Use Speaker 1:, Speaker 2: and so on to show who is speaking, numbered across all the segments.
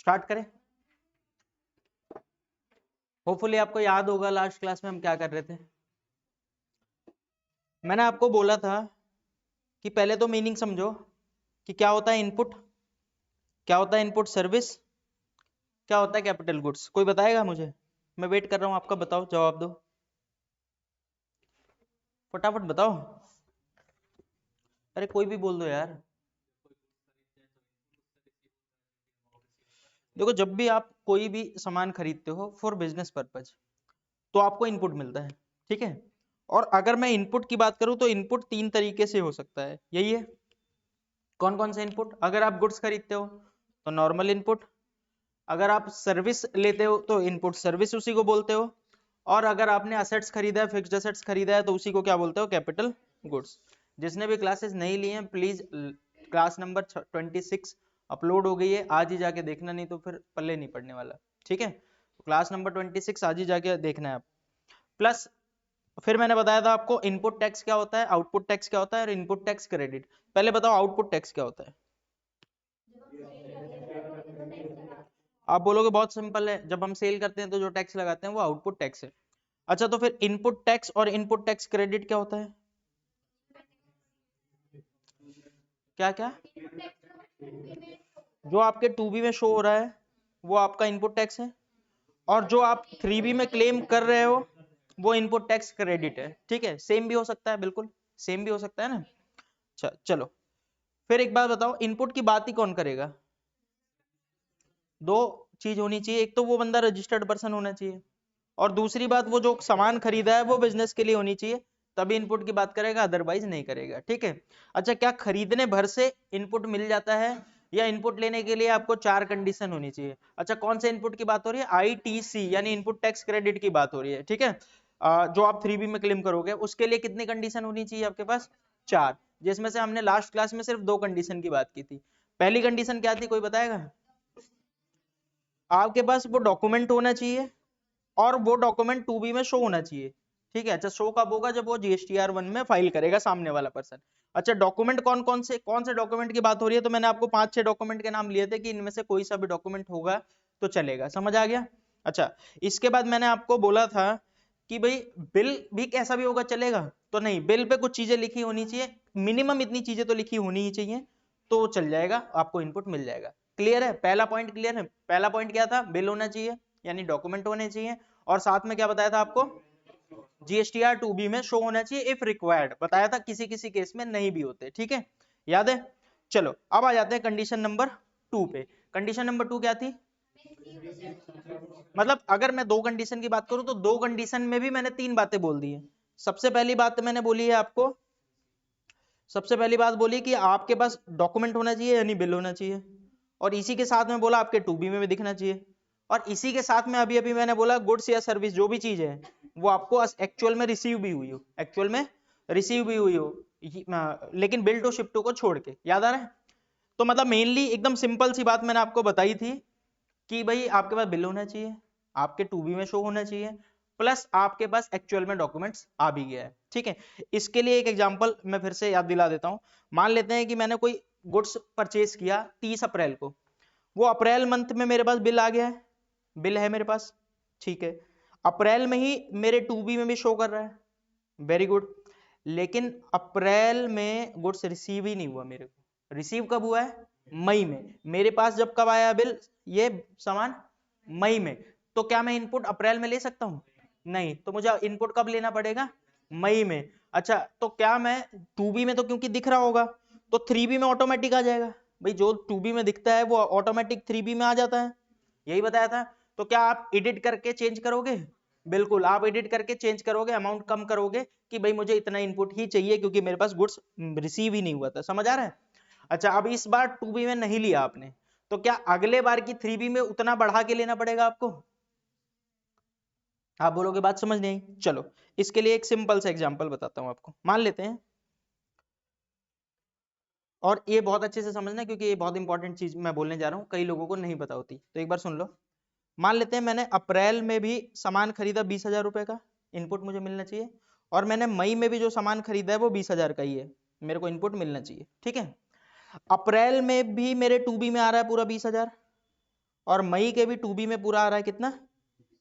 Speaker 1: Start करें। Hopefully आपको याद होगा लास्ट क्लास में हम क्या कर रहे थे। मैंने आपको बोला था कि पहले तो मीनिंग समझो कि क्या होता है इनपुट, क्या होता है इनपुट सर्विस, क्या होता है कैपिटल गुड्स। कोई बताएगा मुझे? मैं वेट कर रहा हूं आपका, बताओ, जवाब दो, फटाफट बताओ। अरे कोई भी बोल दो यार। देखो, जब भी आप कोई भी सामान खरीदते हो फॉर बिजनेस पर्पज तो आपको इनपुट मिलता है, ठीक है। और अगर मैं इनपुट की बात करूं तो इनपुट तीन तरीके से हो सकता है, यही है। कौन कौन से इनपुट? अगर आप गुड्स खरीदते हो तो नॉर्मल इनपुट, अगर आप सर्विस लेते हो तो इनपुट सर्विस उसी को बोलते हो, और अगर आपने असेट्स खरीदा है, फिक्स्ड असेट्स खरीदा है, तो उसी को क्या बोलते हो? Capital goods. जिसने भी क्लासेस नहीं ली हैं प्लीज, क्लास नंबर 26 अपलोड हो गई है, आज ही जाके देखना, नहीं तो फिर पल्ले नहीं पड़ने वाला, ठीक है। क्लास नंबर 26 आज ही जाके देखना है आप। प्लस फिर मैंने बताया था आपको इनपुट टैक्स क्या होता है, आउटपुट टैक्स क्या होता है, और इनपुट टैक्स क्रेडिट। पहले बताओ आउटपुट टैक्स क्या होता है। आप बोलोगे बहुत सिंपल है, जब हम सेल करते हैं तो जो टैक्स लगाते हैं वो आउटपुट टैक्स है। अच्छा, तो फिर इनपुट टैक्स और इनपुट टैक्स क्रेडिट क्या होता है? क्या क्या? जो आपके 2B में शो हो रहा है वो आपका इनपुट टैक्स है, और जो आप 3B में क्लेम कर रहे हो वो इनपुट टैक्स क्रेडिट है, ठीक है। सेम भी हो सकता है, बिल्कुल सेम भी हो सकता है ना। अच्छा चलो, फिर एक बात बताओ, इनपुट की बात ही कौन करेगा? दो चीज होनी चाहिए, एक तो वो बंदा रजिस्टर्ड पर्सन होना चाहिए, और दूसरी बात वो जो सामान खरीदा है वो बिजनेस के लिए होनी चाहिए, तभी इनपुट की बात करेगा, अदरवाइज नहीं करेगा, ठीक है। अच्छा, क्या खरीदने भर से इनपुट मिल जाता है, या इनपुट लेने के लिए आपको 4 कंडीशन होनी चाहिए? अच्छा, कौन से इनपुट की बात हो रही है? आईटीसी यानी इनपुट टैक्स क्रेडिट की बात हो रही है, ठीक है। जो आप 3B में क्लेम करोगे उसके लिए कितनी कंडीशन होनी चाहिए आपके पास? 4, जिसमें से हमने लास्ट क्लास में सिर्फ 2 कंडीशन की बात की थी। पहली कंडीशन क्या थी, कोई बताएगा? आपके पास वो डॉक्यूमेंट होना चाहिए, और वो डॉक्यूमेंट 2B में शो होना चाहिए, ठीक है। अच्छा, शो कब होगा? जब वो GSTR 1 में फाइल करेगा सामने वाला पर्सन। अच्छा, डॉक्यूमेंट कौन से डॉक्यूमेंट की बात हो रही है? तो मैंने आपको 5-6 डॉक्यूमेंट के नाम लिए थे कि इनमें से कोई सा भी डॉक्यूमेंट होगा तो चलेगा, समझ आ गया। अच्छा, इसके बाद मैंने आपको बोला था कि भाई बिल भी कैसा भी होगा चलेगा, तो नहीं, बिल पे कुछ चीजें लिखी होनी चाहिए, मिनिमम इतनी चीजें तो लिखी होनी ही चाहिए, तो चल जाएगा, आपको इनपुट मिल जाएगा। क्लियर है? पहला पॉइंट क्लियर है? पहला पॉइंट क्या था? बिल होना चाहिए यानी डॉक्यूमेंट होने चाहिए, और साथ में क्या बताया था आपको? GSTR 2B में शो होना चाहिए इफ रिक्वायर्ड, बताया था, किसी किसी केस में नहीं भी होते, ठीक है, याद है। चलो अब आ जाते हैं कंडीशन नंबर 2 पे। कंडीशन नंबर 2 क्या थी? मतलब अगर मैं 2 कंडीशन की बात करूं तो 2 कंडीशन में भी मैंने 3 बातें बोल दी है। सबसे पहली बात मैंने बोली है आपको, सबसे पहली बात बोली कि आपके पास डॉक्यूमेंट होना चाहिए यानी बिल होना चाहिए, और इसी के साथ में बोला आपके 2B में भी दिखना चाहिए, और इसी के साथ में अभी अभी मैंने बोला गुड्स या सर्विस जो भी चीज है वो आपको एक्चुअल में रिसीव भी हुई हो, एक्चुअल में रिसीव भी हुई हो, लेकिन बिल टू शिप टू को छोड़ के, याद आ रहा है। तो मतलब मेनली एकदम सिंपल सी बात मैंने आपको बताई थी कि भाई आपके पास बिल होना चाहिए, आपके 2B में शो होना चाहिए, प्लस आपके पास एक्चुअल में डॉक्यूमेंट्स आ भी गया है, ठीक है। इसके लिए एक एग्जांपल मैं फिर से याद दिला देता हूं। मान लेते हैं कि मैंने कोई गुड्स परचेज किया 30 अप्रैल को, वो अप्रैल मंथ में मेरे पास बिल आ गया है, बिल है मेरे पास, ठीक है। अप्रैल में ही मेरे 2B में भी शो कर रहा है, वेरी गुड। लेकिन अप्रैल में गुड्स रिसीव ही नहीं हुआ मेरे को, रिसीव कब हुआ है? मई में। मेरे पास जब कब आया बिल, ये सामान मई में, तो क्या मैं इनपुट अप्रैल में ले सकता हूं? नहीं, तो मुझे इनपुट कब लेना पड़ेगा? मई में। अच्छा, तो क्या मैं 2B में तो क्योंकि दिख रहा होगा तो 3B में ऑटोमेटिक आ जाएगा, भाई जो 2B में दिखता है वो ऑटोमेटिक 3B में आ जाता है, यही बताया था। तो क्या आप एडिट करके चेंज करोगे? बिल्कुल, आप एडिट करके चेंज करोगे, अमाउंट कम करोगे कि भाई मुझे इतना इनपुट ही चाहिए क्योंकि मेरे पास गुड्स रिसीव ही नहीं हुआ था, समझ आ रहा है। अच्छा, अब इस बार 2B में नहीं लिया आपने, तो क्या अगले बार की 3B में उतना बढ़ा के लेना पड़ेगा आपको? आप बोलोगे बात समझ नहीं आई। चलो इसके लिए एक सिंपल सा एग्जांपल बताता हूं आपको। मान लेते हैं, और ये बहुत अच्छे से समझना क्योंकि ये बहुत इंपॉर्टेंट चीज मैं बोलने जा रहा हूं, कई लोगों को नहीं पता होती, तो एक बार सुन लो। मान लेते हैं मैंने अप्रैल में भी सामान खरीदा 20,000 रुपए का, इनपुट मुझे मिलना चाहिए, और मैंने मई में भी जो सामान खरीदा है वो 20,000 का ही है, मेरे को इनपुट मिलना चाहिए, ठीक है। अप्रैल में भी मेरे 2B में आ रहा है पूरा 20,000, और मई के भी 2B में पूरा आ रहा है कितना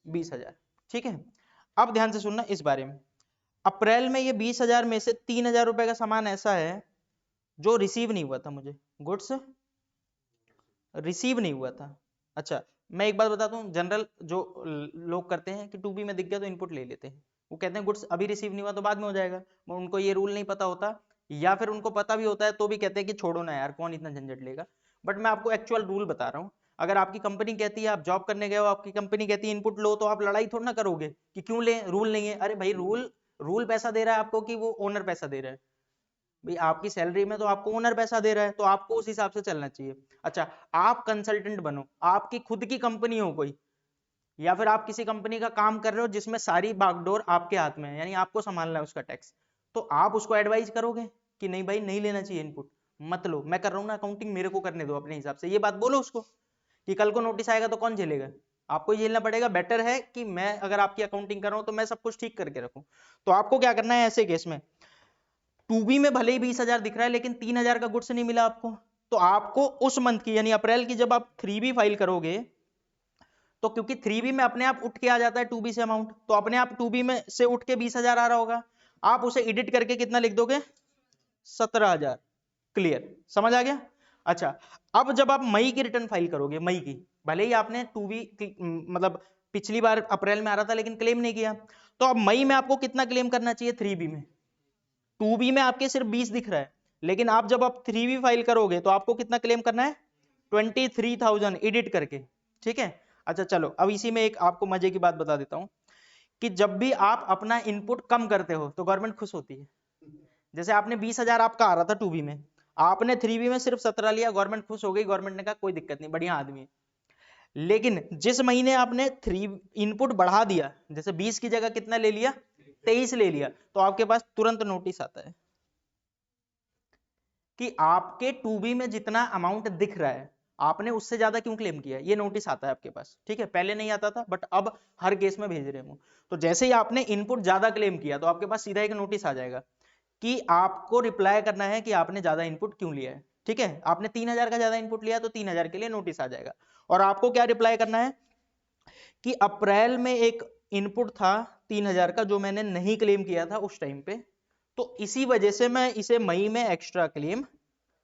Speaker 1: 20,000। ठीक है, अब ध्यान से सुनना इस बारे में। अप्रैल में ये 20,000 में से 3,000 रुपए का सामान ऐसा है जो रिसीव नहीं हुआ था, मुझे गुड्स रिसीव नहीं हुआ था। अच्छा, मैं एक बात बताता हूँ, जनरल जो लोग करते हैं कि 2B में दिख गया तो इनपुट ले लेते हैं, वो कहते हैं गुड्स अभी रिसीव नहीं हुआ तो बाद में हो जाएगा। उनको ये रूल नहीं पता होता, या फिर उनको पता भी होता है तो भी कहते हैं कि छोड़ो ना यार, कौन इतना झंझट लेगा। बट मैं आपको एक्चुअल रूल बता रहा हूँ। अगर आपकी कंपनी कहती है, आप जॉब करने गए हो, आपकी कंपनी कहती है इनपुट लो, तो आप लड़ाई थोड़ा ना करोगे कि क्यों ले, रूल नहीं है। अरे भाई, रूल पैसा दे रहा है आपको कि वो ओनर पैसा दे रहा है? भाई आपकी सैलरी में तो आपको ओनर पैसा दे रहा है, तो आपको उस हिसाब से चलना चाहिए। अच्छा, आप कंसल्टेंट बनो, आपकी खुद की कंपनी हो कोई, या फिर आप किसी कंपनी का काम कर रहे हो जिसमें सारी बागडोर आपके हाथ में है, यानी आपको संभालना है उसका टैक्स, तो आप उसको एडवाइज करोगे कि नहीं भाई नहीं लेना चाहिए इनपुट, मत लो, मैं कर रहा हूँ ना अकाउंटिंग, मेरे को करने दो अपने हिसाब से। ये बात बोलो उसको, कि कल को नोटिस आएगा तो कौन झेलेगा? आपको झेलना पड़ेगा। बेटर है कि मैं अगर आपकी अकाउंटिंग कर रहा हूँ तो मैं सब कुछ ठीक करके रखूं। तो आपको क्या करना है ऐसे केस में, 2B में भले ही 20,000 दिख रहा है लेकिन 3,000 का गुड्स नहीं मिला आपको, तो आपको उस मंथ की यानी अप्रैल की जब आप 3B फाइल करोगे, तो क्योंकि 3B में अपने आप उठ के आ जाता है 2B से अमाउंट, तो अपने आप 2B में से उठ के 20,000 आ रहा होगा, आप उसे एडिट करके कितना लिख दोगे 17,000। क्लियर, समझ आ गया? अच्छा, अब जब आप मई की रिटर्न फाइल करोगे, मई की, भले ही आपने 2B मतलब पिछली बार अप्रैल में आ रहा था लेकिन क्लेम नहीं किया, तो अब मई में आपको कितना क्लेम करना चाहिए 3B में? 2B में आपके सिर्फ 20 दिख रहा है, लेकिन आप जब आप 3B फाइल करोगे तो आपको कितना क्लेम करना है 23,000 एडिट करके। ठीक है, अच्छा चलो, अब इसी में एक आपको मजे की बात बता देता हूं कि जब भी आप अपना इनपुट कम करते हो तो गवर्नमेंट खुश होती है। जैसे आपने 20,000 आपका आ रहा था 2B में, आपने 3B में सिर्फ 17 लिया, गवर्नमेंट खुश हो गई, गवर्नमेंट ने कहा कोई दिक्कत नहीं, बढ़िया आदमी है। लेकिन जिस महीने आपने 3 इनपुट बढ़ा दिया, जैसे 20 की जगह कितना ले लिया 23 ले लिया, तो आपके पास तुरंत नोटिस आता है कि आपके 2B में जितना अमाउंट दिख रहा है आपने उससे ज्यादा क्यों क्लेम किया, ये नोटिस आता है आपके पास। ठीक है, पहले नहीं आता था बट अब हर केस में भेज रहे हूं। तो जैसे ही आपने इनपुट ज्यादा क्लेम किया तो आपके पास सीधा एक नोटिस आ जाएगा कि आपको रिप्लाई करना है कि आपने ज्यादा इनपुट क्यों लिया है। ठीक है, आपने 3,000 का ज्यादा इनपुट लिया तो 3,000 के लिए नोटिस आ जाएगा। और आपको क्या रिप्लाई करना है कि अप्रैल में एक इनपुट था 3,000 का जो मैंने नहीं क्लेम किया था उस टाइम पे, तो इसी वजह से मैं इसे मई में एक्स्ट्रा क्लेम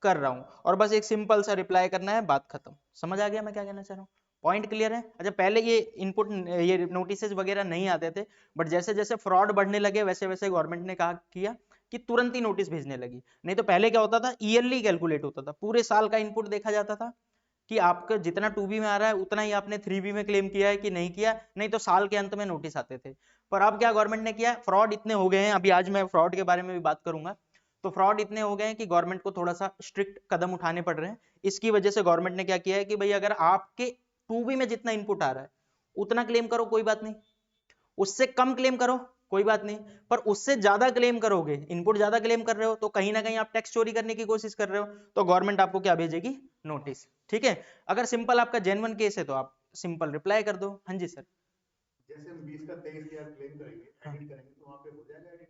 Speaker 1: कर रहा हूं। और बस एक सिंपल सा रिप्लाई करना है, बात खत्म। समझ आ गया मैं क्या कहना चाह रहा हूं? पॉइंट क्लियर है? अच्छा, पहले ये इनपुट ये नोटिसेज वगैरह नहीं आते थे, बट जैसे जैसे फ्रॉड बढ़ने लगे वैसे वैसे गवर्नमेंट ने कहा किया कि तुरंत ही नोटिस भेजने लगी। नहीं तो पहले क्या होता था, ईयरली कैलकुलेट होता था, पूरे साल का इनपुट देखा जाता था कि आपका जितना 2B में आ रहा है उतना ही आपने 3B में क्लेम किया है कि नहीं किया, नहीं तो साल के अंत में नोटिस आते थे। पर अब क्या गवर्नमेंट ने किया, फ्रॉड इतने हो गए हैं, अभी आज मैं फ्रॉड के बारे में भी बात करूंगा, तो फ्रॉड इतने हो गए हैं कि गवर्नमेंट को थोड़ा सा स्ट्रिक्ट कदम उठाने पड़ रहे हैं। इसकी वजह से गवर्नमेंट ने क्या किया है कि भाई अगर आपके 2B में जितना इनपुट आ रहा है उतना क्लेम करो कोई बात नहीं, उससे कम क्लेम करो कोई बात नहीं, पर उससे ज्यादा क्लेम करोगे, इनपुट ज्यादा क्लेम कर रहे हो तो कहीं ना कहीं आप टैक्स चोरी करने की कोशिश कर रहे हो, तो गवर्नमेंट आपको क्या भेजेगी, नोटिस। ठीक है, अगर सिंपल आपका जेन्युइन केस है तो आप सिंपल रिप्लाई कर दो, हाँ जी सर।
Speaker 2: जैसे हम 20 का 23 की क्लेम करेंगे, एडिट करेंगे तो वहां पे हो जाएगा एडिट?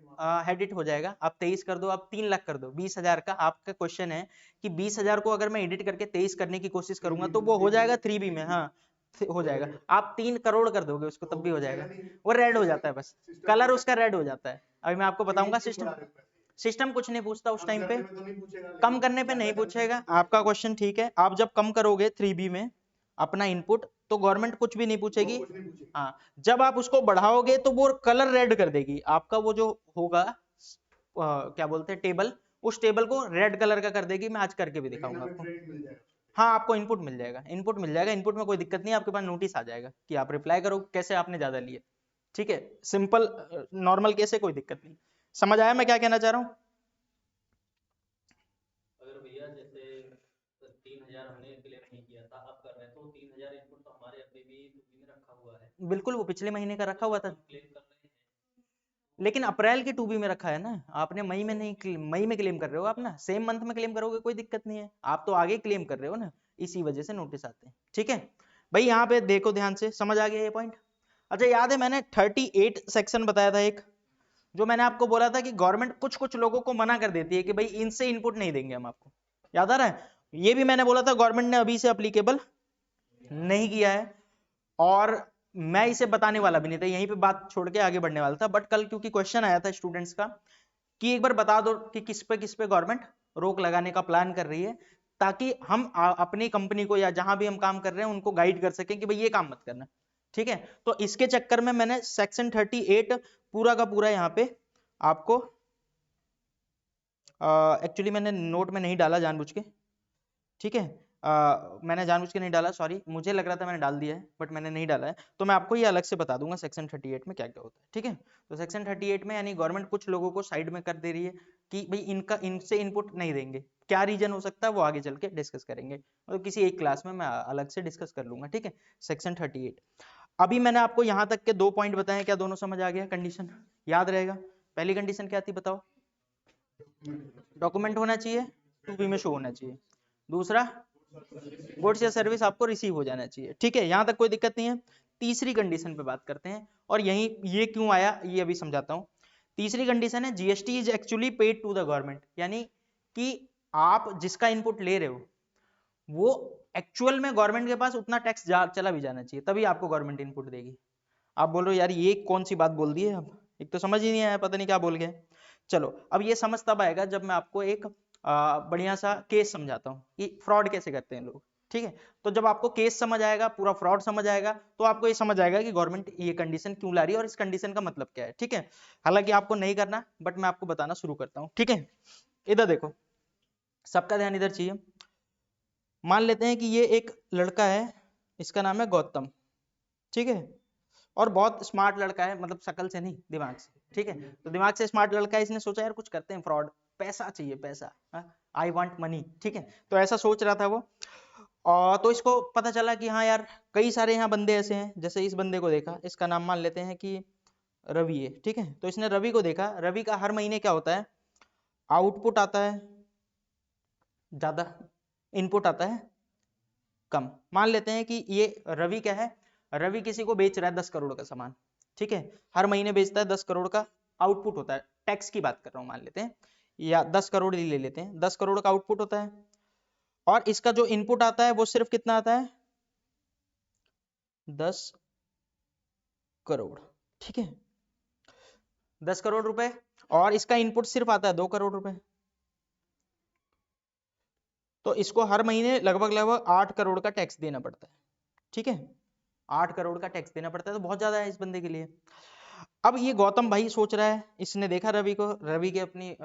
Speaker 1: एडिट हो जाएगा, आप 23 कर दो, आप 3 लाख कर दो, 20,000 का आपका क्वेश्चन है कि 20,000 को अगर मैं एडिट करके 23 करने की कोशिश करूंगा तो वो हो जाएगा 3B में, हाँ हो जाएगा। आप 3 करोड़ कर दोगे उसको तब भी हो जाएगा, वो रेड हो जाता है, बस कलर उसका रेड हो जाता है। अभी मैं आपको बताऊंगा सिस्टम, सिस्टम कुछ नहीं पूछता उस टाइम पे, कम करने पे नहीं पूछेगा। आपका क्वेश्चन ठीक है, आप जब कम करोगे 3B में अपना इनपुट तो गवर्नमेंट कुछ भी नहीं पूछेगी। हाँ, जब आप उसको बढ़ाओगे तो वो कलर रेड कर देगी, आपका वो जो होगा क्या बोलते हैं टेबल, उस टेबल को रेड कलर का कर देगी। मैं आज करके भी दिखाऊंगा आपको। हाँ, आपको इनपुट मिल जाएगा, इनपुट मिल जाएगा, इनपुट में कोई दिक्कत नहीं, आपके पास नोटिस आ जाएगा कि आप रिप्लाई करो कैसे आपने ज्यादा लिए। ठीक है, सिंपल नॉर्मल केस है, कोई दिक्कत नहीं। समझ आया मैं क्या कहना चाह रहा हूँ?
Speaker 3: अगर भैया जैसे 3,000 हमने क्लेम नहीं किया था, अब कर रहे हैं, तो 3,000 इनपुट तो हमारे अभी भी 2B में रखा हुआ है,
Speaker 1: बिल्कुल, वो पिछले महीने का रखा हुआ था,
Speaker 3: हम क्लेम कर रहे हैं,
Speaker 1: लेकिन अप्रैल की 2B में रखा है ना आपने, मई में नहीं, मई में क्लेम कर रहे हो आप ना, सेम मंथ में क्लेम करोगे कोई दिक्कत नहीं है, आप तो आगे क्लेम कर रहे हो ना, इसी वजह से नोटिस आते हैं। ठीक है भाई, यहाँ पे देखो ध्यान से, समझ आ गया ये पॉइंट? अच्छा, याद है मैंने 38 सेक्शन बताया था एक, जो मैंने आपको बोला था कि गवर्नमेंट कुछ कुछ लोगों को मना कर देती है कि भाई इनसे इनपुट नहीं देंगे हम आपको, याद आ रहा है? ये भी मैंने बोला था गवर्नमेंट ने अभी से अप्लीकेबल नहीं किया है, और मैं इसे बताने वाला भी नहीं था, यहीं पे बात छोड़ के आगे बढ़ने वाला था। बट कल क्योंकि क्वेश्चन आया था स्टूडेंट्स का कि एक बार बता दो कि किस पे गवर्नमेंट रोक लगाने का प्लान कर रही है, ताकि हम अपनी कंपनी को या जहां भी हम काम कर रहे हैं उनको गाइड कर सकें कि भाई ये काम मत करना, ठीक है। तो इसके चक्कर में मैंने सेक्शन 38 पूरा का पूरा यहाँ पे आपको एक्चुअली मैंने नोट में नहीं डाला जानबूझ के, ठीक है। मैंने जानबूझ के नहीं डाला, सॉरी, मुझे लग रहा था मैंने डाल दिया है बट मैंने नहीं डाला है, तो मैं आपको ये अलग से बता दूंगा सेक्शन 38 में क्या क्या होता है, ठीक है। तो सेक्शन 38 में यानी गवर्नमेंट कुछ लोगों को साइड में कर दे रही है कि भाई इनसे इनपुट नहीं देंगे, क्या रीजन हो सकता है वो आगे चल के डिस्कस करेंगे, मतलब किसी एक क्लास में मैं अलग से डिस्कस कर लूंगा, ठीक है। सेक्शन 38 अभी मैंने आपको यहाँ तक के 2 पॉइंट बताए, क्या दोनों समझ आ गया? कंडीशन याद रहेगा? पहली कंडीशन क्या थी बताओ? डॉक्यूमेंट होना चाहिए, टू बी में शो होना चाहिए। दूसरा, गुड्स या सर्विस आपको रिसीव हो जाना चाहिए, ठीक है, यहां तक कोई दिक्कत नहीं है। तीसरी कंडीशन पे बात करते हैं, और यही ये क्यों आया ये अभी समझाता हूं। तीसरी कंडीशन है GST is actually paid to the government, यानी कि आप जिसका इनपुट ले रहे हो वो एक्चुअल में गवर्नमेंट के पास उतना टैक्स चला भी जाना चाहिए, तभी आपको गवर्नमेंट इनपुट देगी। आप बोल रहे हो यार ये कौन सी बात बोल दी है, अब एक तो समझ ही नहीं आया, पता नहीं क्या बोल गए। चलो अब ये समझ तब आएगा जब मैं आपको एक बढ़िया सा केस समझाता हूँ कि फ्रॉड कैसे करते हैं लोग, ठीक है। तो जब आपको केस समझ आएगा, पूरा फ्रॉड समझ आएगा, तो आपको ये समझ आएगा कि गवर्नमेंट ये कंडीशन क्यों ला रही है और इस कंडीशन का मतलब क्या है, ठीक है। हालांकि आपको नहीं करना, बट मैं आपको बताना शुरू करता हूँ, ठीक है। इधर देखो, सबका ध्यान इधर चाहिए। मान लेते हैं कि ये एक लड़का है, इसका नाम है गौतम, ठीक है, और बहुत स्मार्ट लड़का है, मतलब शक्ल से नहीं दिमाग से, ठीक है। तो दिमाग से स्मार्ट लड़का है, इसने सोचा यार कुछ करते हैं फ्रॉड, पैसा चाहिए पैसा, आई वांट मनी, ठीक है। तो ऐसा सोच रहा था वो, और तो इसको पता चला कि हाँ यार कई सारे यहाँ बंदे ऐसे हैं, जैसे इस बंदे को देखा, इसका नाम मान लेते हैं कि रवि है, ठीक है। तो इसने रवि को देखा, रवि का हर महीने क्या होता है, आउटपुट आता है ज्यादा, इनपुट आता है कम। मान लेते हैं कि ये रवि क्या है, रवि किसी को बेच रहा है 10 करोड़ का सामान, ठीक है, हर महीने बेचता है 10 करोड़ का आउटपुट होता है, टैक्स की बात कर रहा हूं मान लेते हैं, या 10 करोड़ ही ले लेते हैं, 10 करोड़ का आउटपुट होता है, और इसका जो इनपुट आता है वो सिर्फ कितना आता है, 10 करोड़, ठीक है, 10 करोड़ रुपए, और इसका इनपुट सिर्फ आता है 2 करोड़ रुपए। तो इसको हर महीने लगभग लगभग 8 करोड़ का टैक्स देना पड़ता है, ठीक है, 8 करोड़ का टैक्स देना पड़ता है, तो बहुत ज्यादा है इस बंदे के लिए। अब ये गौतम भाई सोच रहा है, इसने देखा रवि को, रवि की अपनी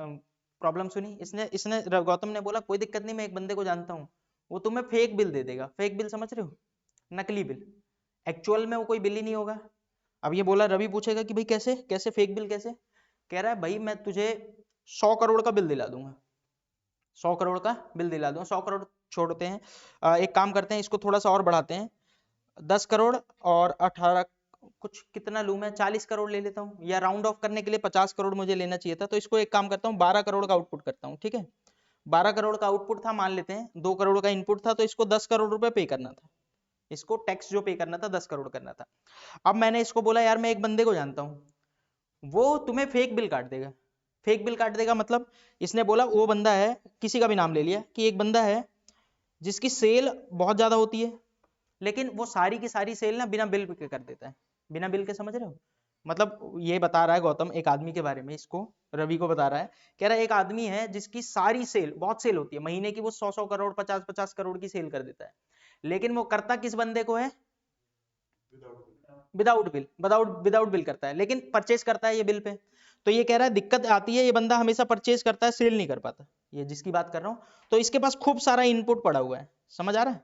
Speaker 1: प्रॉब्लम सुनी, इसने इसने गौतम ने बोला कोई दिक्कत नहीं, मैं एक बंदे को जानता हूँ, वो तुम्हें फेक बिल दे देगा। फेक बिल समझ रहे हो, नकली बिल, एक्चुअल में वो कोई बिल ही नहीं होगा। अब ये बोला, रवि पूछेगा कि भाई कैसे कैसे फेक बिल कैसे, कह रहा है भाई मैं तुझे 100 करोड़ का बिल दिला दूंगा, 100 करोड़ का बिल दिला दूंगा। 100 करोड़ छोड़ते हैं, एक काम करते हैं, इसको थोड़ा सा और बढ़ाते हैं, 10 करोड़ और 18, कुछ कितना लूं मैं, 40 करोड़ ले लेता हूं, या राउंड ऑफ करने के लिए 50 करोड़ मुझे लेना चाहिए था, तो इसको एक काम करता हूं 12 करोड़ का आउटपुट करता हूं, ठीक है। 12 करोड़ का आउटपुट था, मान लेते हैं 2 करोड़ का इनपुट था, तो इसको 10 करोड़ रुपए पे करना था, इसको टैक्स जो पे करना था 10 करोड़ करना था। अब मैंने इसको बोला यार मैं एक बंदे को जानता हूं, वो तुम्हें फेक बिल काट देगा। फेक बिल काट देगा मतलब, इसने बोला वो बंदा है, किसी का भी नाम ले लिया कि एक बंदा है जिसकी सेल बहुत ज्यादा होती है, लेकिन वो सारी की सारी सेल ना बिना बिल के कर देता है। बिना बिल के, समझ रहे हो, मतलब ये बता रहा है गौतम एक आदमी के बारे में, इसको रवि को बता रहा है, कह रहा है एक आदमी है जिसकी सारी सेल, बहुत सेल होती है महीने की, वो 100 करोड़ 50 करोड़ की सेल कर देता है, लेकिन वो करता किस बंदे को है, विदाउट बिल, विदाउट बिल करता है, लेकिन परचेज करता है ये बिल पे। तो ये कह रहा है दिक्कत आती है, ये बंदा हमेशा परचेज करता है, सेल नहीं कर पाता, ये जिसकी बात कर रहा हूं। तो इसके पास खूब सारा इनपुट पड़ा हुआ है, समझ आ रहा है,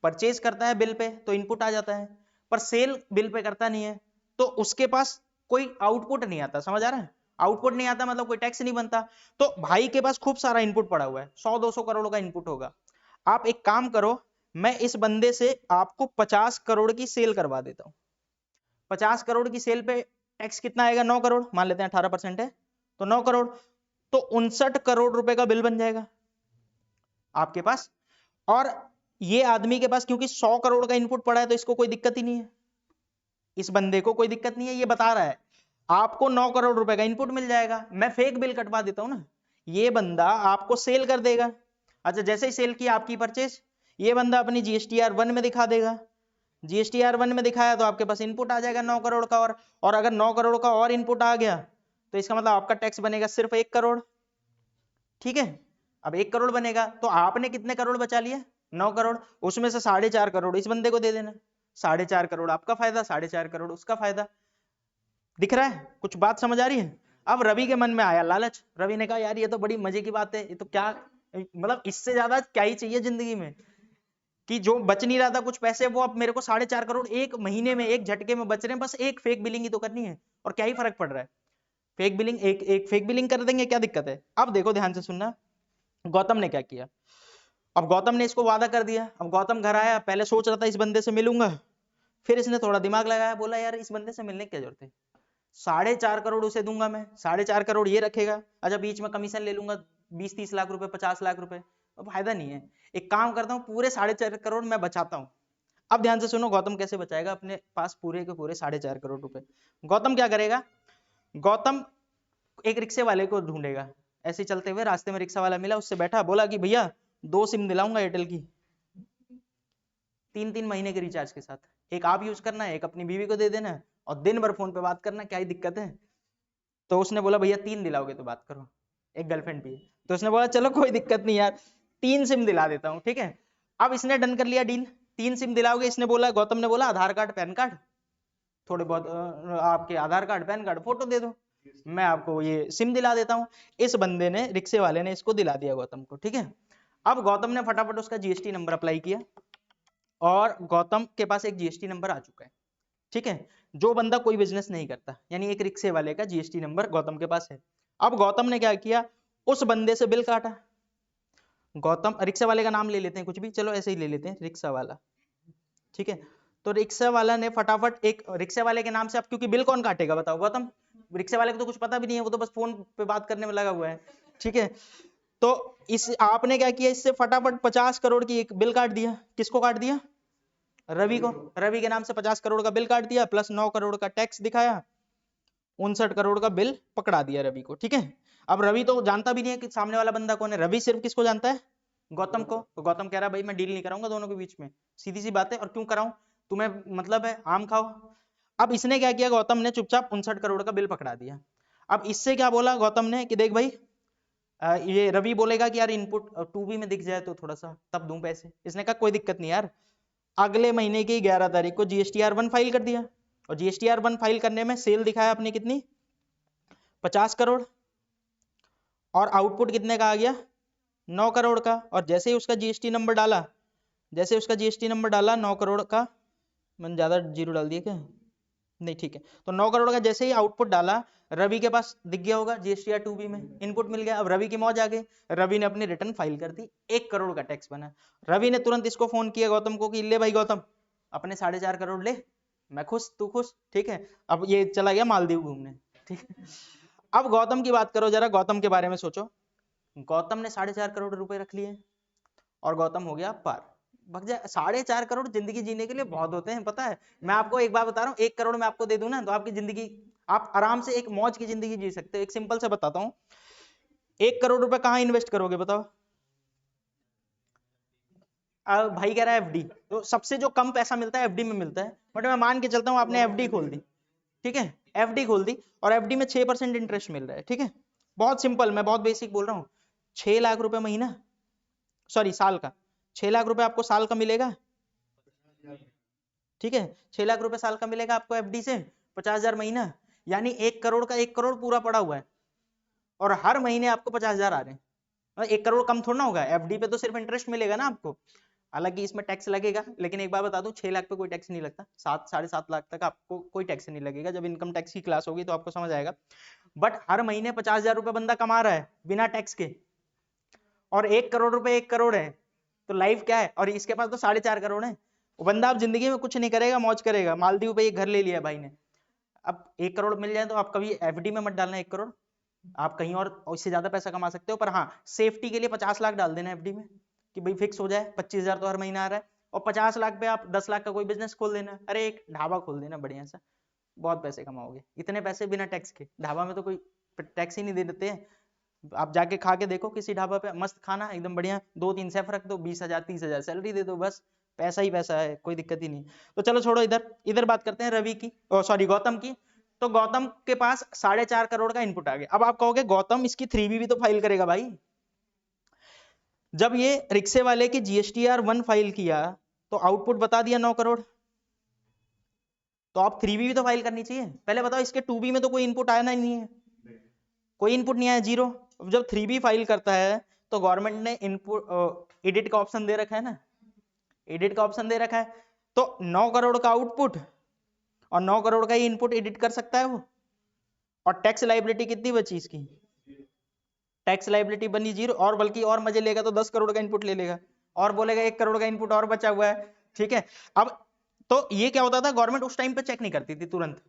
Speaker 1: परचेज करता है बिल पे तो इनपुट आ जाता है, पर सेल बिल पे करता नहीं है, तो उसके पास कोई आउटपुट नहीं आता, समझ आ रहा है, आउटपुट नहीं आता मतलब कोई टैक्स नहीं बनता। तो भाई के पास खूब सारा इनपुट पड़ा हुआ है, 100-200 करोड़ का इनपुट होगा। आप एक काम करो, मैं इस बंदे से आपको 50 करोड़ की सेल करवा देता हूं। 50 करोड़ की सेल पे टैक्स कितना आएगा, 9 करोड़, मान लेते हैं 18% है, तो 9 करोड़, तो 59 करोड़ रुपए का बिल बन जाएगा आपके पास। और ये आदमी के पास क्योंकि 100 करोड़ का इनपुट पड़ा है, तो इसको कोई दिक्कत ही नहीं है, इस बंदे को कोई दिक्कत नहीं है, ये बता रहा है आपको 9 करोड़ रुपए का इनपुट मिल जाएगा, मैं फेक बिल कटवा देता हूं ना, ये बंदा आपको सेल कर देगा। अच्छा, जैसे ही सेल की आपकी परचेज, ये बंदा अपनी GSTR 1 में दिखा देगा, GSTR 1 में दिखाया तो आपके पास इनपुट आ जाएगा 9 करोड़ का, और अगर 9 करोड़ का और इनपुट आ गया तो इसका मतलब आपका टैक्स बनेगा सिर्फ 1 करोड़। ठीक है, अब 1 करोड़ बनेगा तो आपने कितने करोड़ बचा लिए? 9 करोड़, उसमें से 4.5 करोड़ इस बंदे को दे देना, 4.5 करोड़ आपका फायदा, 4.5 करोड़ उसका फायदा। दिख रहा है? कुछ बात समझ आ रही है? अब रवि के मन में आया लालच, रवि ने कहा यार ये तो बड़ी मजे की बात है, ये तो क्या मतलब इससे ज्यादा क्या ही चाहिए जिंदगी में, कि जो बच नहीं रहा था कुछ पैसे वो अब मेरे को 4.5 करोड़ एक महीने में एक झटके में बच रहे हैं, बस एक फेक बिलिंग ही तो करनी है, और क्या ही फर्क पड़ रहा है, फेक बिलिंग एक फेक बिलिंग कर देंगे, क्या दिक्कत है। अब देखो ध्यान से सुनना, गौतम ने क्या किया। अब गौतम ने इसको वादा कर दिया, अब गौतम घर आया, पहले सोच रहा था इस बंदे से मिलूंगा, फिर इसने थोड़ा दिमाग लगाया, बोला यार इस बंदे से मिलने की क्या जरूरत है, 4.5 करोड़ उसे दूंगा मैं, 4.5 करोड़ ये रखेगा, अच्छा बीच में कमीशन ले लूंगा 20-30 लाख रुपए, 50 लाख रुपए, अब फायदा नहीं है, एक काम करता हूँ पूरे 4.5 करोड़ मैं बचाता हूँ। अब ध्यान से सुनो गौतम कैसे बचाएगा अपने पास पूरे के पूरे 4.5 करोड़ रुपए। गौतम क्या करेगा, गौतम एक रिक्शे वाले को ढूंढेगा, ऐसे चलते हुए रास्ते में रिक्शा वाला मिला, उससे बैठा, बोला कि भैया 2 सिम दिलाऊंगा एयरटेल की, 3-3 महीने के रिचार्ज के साथ, एक आप यूज करना है, एक अपनी बीवी को दे देना है, और दिन भर फोन पे बात करना, क्या ही दिक्कत है। तो उसने बोला भैया 3 दिलाओगे तो बात करो, एक गर्लफ्रेंड भी है, तो उसने बोला चलो कोई दिक्कत नहीं यार 3 सिम दिला देता हूँ, ठीक है। अब इसने डन कर लिया डील, 3 सिम दिलाओगे, इसने बोला, गौतम ने बोला आधार कार्ड पैन कार्ड, थोड़े बहुत आपके आधार कार्ड पैन कार्ड फोटो दे दो, मैं आपको ये सिम दिला देता हूँ। इस बंदे ने, रिक्शे वाले ने इसको दिला दिया गौतम को, ठीक है। अब गौतम ने फटाफट उसका GST नंबर अप्लाई किया, और गौतम के पास एक GST नंबर आ चुका है, ठीक है। जो बंदा कोई बिजनेस नहीं करता, यानी एक रिक्शे वाले का GST नंबर गौतम के पास है। अब गौतम ने क्या किया, उस बंदे से बिल काटा, गौतम रिक्शा वाले का नाम ले लेते हैं कुछ भी, चलो ऐसे ही ले लेते हैं रिक्शा वाला, ठीक है। तो रिक्शा वाला ने फटाफट एक रिक्शा वाले के नाम से, अब क्योंकि बिल कौन काटेगा बताओ, गौतम, रिक्शा वाले को तो कुछ पता भी नहीं है, वो तो बस फोन पे बात करने में लगा हुआ है, ठीक है। तो इस आपने क्या किया, इससे फटाफट 50 करोड़ की एक बिल काट दिया, किसको काट दिया, रवि को, रवि के नाम से 50 करोड़ का बिल काट दिया, प्लस 9 करोड़ का टैक्स दिखाया, 59 करोड़ का बिल पकड़ा दिया रवि को, ठीक है। अब रवि तो जानता भी नहीं है कि सामने वाला बंदा कौन है, रवि सिर्फ किसको जानता है, गौतम को। तो गौतम कह रहा है भाई मैं डील नहीं कराऊंगा दोनों के बीच में, सीधी सी बात है, और क्यों कराऊं, तुम्हें मतलब है आम खाओ। अब इसने क्या किया, गौतम ने चुपचाप 59 करोड़ का बिल पकड़ा दिया। अब इससे क्या बोला गौतम ने कि देख भाई ये रवि बोलेगा कि यार इनपुट 2B में दिख जाए तो थोड़ा सा तब दूं पैसे, इसने कहा कोई दिक्कत नहीं यार। अगले महीने की 11 तारीख को GSTR 1 फाइल कर दिया, और GSTR 1 फाइल करने में सेल दिखाया अपनी कितनी, 50 करोड़, और आउटपुट कितने का आ गया, 9 करोड़ का। और जैसे ही उसका GST नंबर डाला, जैसे उसका GST नंबर डाला 9 करोड़ का, मैंने ज्यादा जीरो डाल दिया क्या, नहीं ठीक है, तो 9 करोड़ का जैसे ही आउटपुट डाला, रवि के पास दिख गया होगा GSTR 2B में इनपुट मिल गया। अब रवि की मौज आ गई, रवि ने अपनी रिटर्न फाइल कर दी, 1 करोड़ का टैक्स बना। रवि ने तुरंत इसको फोन किया गौतम को कि ले भाई गौतम अपने 4.5 करोड़ ले, मैं खुश तू खुश, ठीक है। अब ये चला गया मालदीव घूमने, ठीक है। अब गौतम की बात करो जरा, गौतम के बारे में सोचो, गौतम ने 4.5 करोड़ रुपए रख लिए, और गौतम हो गया पार, भग जाए। 4.5 करोड़ जिंदगी जीने के लिए बहुत होते हैं, पता है। मैं आपको एक बात बता रहा हूँ, 1 करोड़ मैं आपको दे दूं ना, तो आपकी जिंदगी, आप आराम से एक मौज की जिंदगी जी सकते हो। एक सिंपल से बताता हूँ, 1 करोड़ रुपए कहाँ इन्वेस्ट करोगे बताओ। भाई कह रहा है FD, तो सबसे जो कम पैसा मिलता है FD में मिलता है, बट मैं मान के चलता हूँ आपने FD खोल दी, ठीक है, FD खोल दी, और FD में 6% इंटरेस्ट मिल रहा है, ठीक है। बहुत सिंपल, मैं बहुत बेसिक बोल रहा हूँ, 6 लाख रुपए महीना, सॉरी साल का, 6 लाख रुपए आपको साल का मिलेगा, ठीक है। 6 लाख रुपए साल का मिलेगा आपको FD से, 50,000 महीना, यानी 1 करोड़ का 1 करोड़ पूरा पड़ा हुआ है, और हर महीने आपको 50,000 आ रहे हैं। 1 करोड़ कम थोड़ा ना होगा, FD पे तो सिर्फ इंटरेस्ट मिलेगा ना आपको, हालांकि इसमें टैक्स लगेगा, लेकिन एक बार बता दूं 6 लाख पे कोई टैक्स नहीं लगता, 7-7.5 लाख तक आपको कोई टैक्स नहीं लगेगा। जब इनकम टैक्स की क्लास होगी तो आपको समझ आएगा। बट हर महीने 50,000 रुपए बंदा कमा रहा है बिना टैक्स के, और 1 करोड़ रुपए 1 करोड़ है, तो लाइफ क्या है। और इसके पास तो 4.5 करोड़ है, वो बंदा आप जिंदगी में कुछ नहीं करेगा, मौज करेगा। मालदीव पे एक घर ले लिया भाई ने, अब 1 करोड़ मिल जाए तो आप कभी FD में मत डालना 1 करोड़, आप कहीं और इससे ज्यादा पैसा कमा सकते हो। पर हाँ, सेफ्टी के लिए 50 लाख डाल देना FD में, कि भाई फिक्स हो जाए, 25,000 तो हर महीना आ रहा है, और 50 लाख पे आप 10 लाख का कोई बिजनेस खोल देना, अरे एक ढाबा खोल देना बढ़िया सा, बहुत पैसे कमाओगे। इतने पैसे बिना टैक्स के, ढाबा में तो कोई टैक्स ही नहीं दे देते हैं, आप जाके खा के देखो किसी ढाबा पे, मस्त खाना एकदम बढ़िया, 2-3 शेफ रख दो, 20,000 30,000 सैलरी दे दो, बस पैसा ही पैसा है, कोई दिक्कत ही नहीं। तो चलो छोड़ो, इधर इधर बात करते हैं रवि की, सॉरी गौतम की। तो गौतम के पास 4.5 करोड़ का इनपुट आ गया। अब आप कहोगे गौतम इसकी 3B भी तो फाइल करेगा भाई। जब ये रिक्शे वाले की GSTR 1 फाइल किया तो आउटपुट बता दिया 9 करोड़, तो आप 3B भी तो फाइल करनी चाहिए। पहले बताओ इसके 2B में तो कोई इनपुट आया नहीं है, कोई इनपुट नहीं आया, जीरो। जब 3B फाइल करता है तो गवर्नमेंट ने इनपुट एडिट का ऑप्शन दे रखा है ना, एडिट का ऑप्शन दे रखा है, तो 9 करोड़ का आउटपुट और 9 करोड़ का ही इनपुट एडिट कर सकता है वो। और टैक्स लाइबिलिटी कितनी बची इसकी, टैक्स लाइबिलिटी बनी जीरो, और बल्कि और मजे लेगा तो 10 करोड़ का इनपुट ले लेगा और बोलेगा 1 करोड़ का इनपुट और बचा हुआ है, ठीक है। अब तो ये क्या होता था, गवर्नमेंट उस टाइम पे चेक नहीं करती थी तुरंत,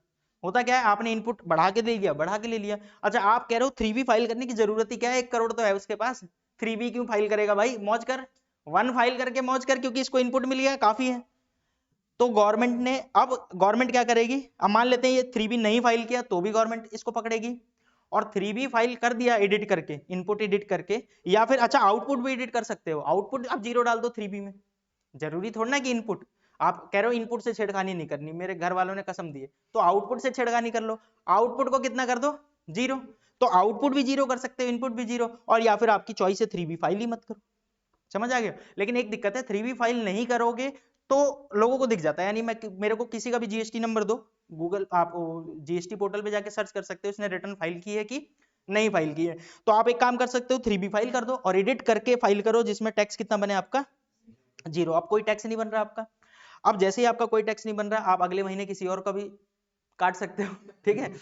Speaker 1: होता क्या है आपने इनपुट बढ़ा के दे दिया, बढ़ा के ले लिया। अच्छा आप कह रहे हो 3B फाइल करने की जरूरत ही क्या है, 1 करोड़ तो है उसके पास, 3B क्यों फाइल करेगा भाई, मौज कर, 1 फाइल करके मौज कर, क्योंकि इसको इनपुट मिल गया काफी है। तो गवर्नमेंट ने, अब गवर्नमेंट क्या करेगी, अब मान लेते हैं ये 3B नहीं फाइल किया तो भी गवर्नमेंट इसको पकड़ेगी, और 3B फाइल कर दिया एडिट करके, इनपुट एडिट करके, या फिर अच्छा आउटपुट भी एडिट कर सकते हो, आउटपुट आप जीरो डाल दो 3B में, जरूरी थोड़ा ना कि इनपुट, आप कह रहे हो इनपुट से छेड़खानी नहीं करनी, मेरे घर वालों ने कसम दी है, तो आउटपुट से छेड़खानी कर लो, आउटपुट को कितना कर दो, जीरो, तो आउटपुट भी जीरो कर सकते हो, इनपुट भी जीरो, और या फिर आपकी चॉइस है 3B फाइल ही मत करो, समझ आ गया। लेकिन एक दिक्कत है, 3B फाइल नहीं करोगे तो लोगों को दिख जाता है, यानी मेरे को किसी का भी GST नंबर दो, गूगल आप GST पोर्टल पे जाके सर्च कर सकते हो उसने रिटर्न फाइल की है कि नहीं फाइल की है। तो आप एक काम कर सकते हो 3B फाइल कर दो और एडिट करके फाइल करो जिसमें टैक्स कितना बने आपका, जीरो, अब कोई टैक्स नहीं बन रहा आपका। अब जैसे ही आपका कोई टैक्स नहीं बन रहा, आप अगले महीने किसी और का भी काट सकते हो, ठीक है।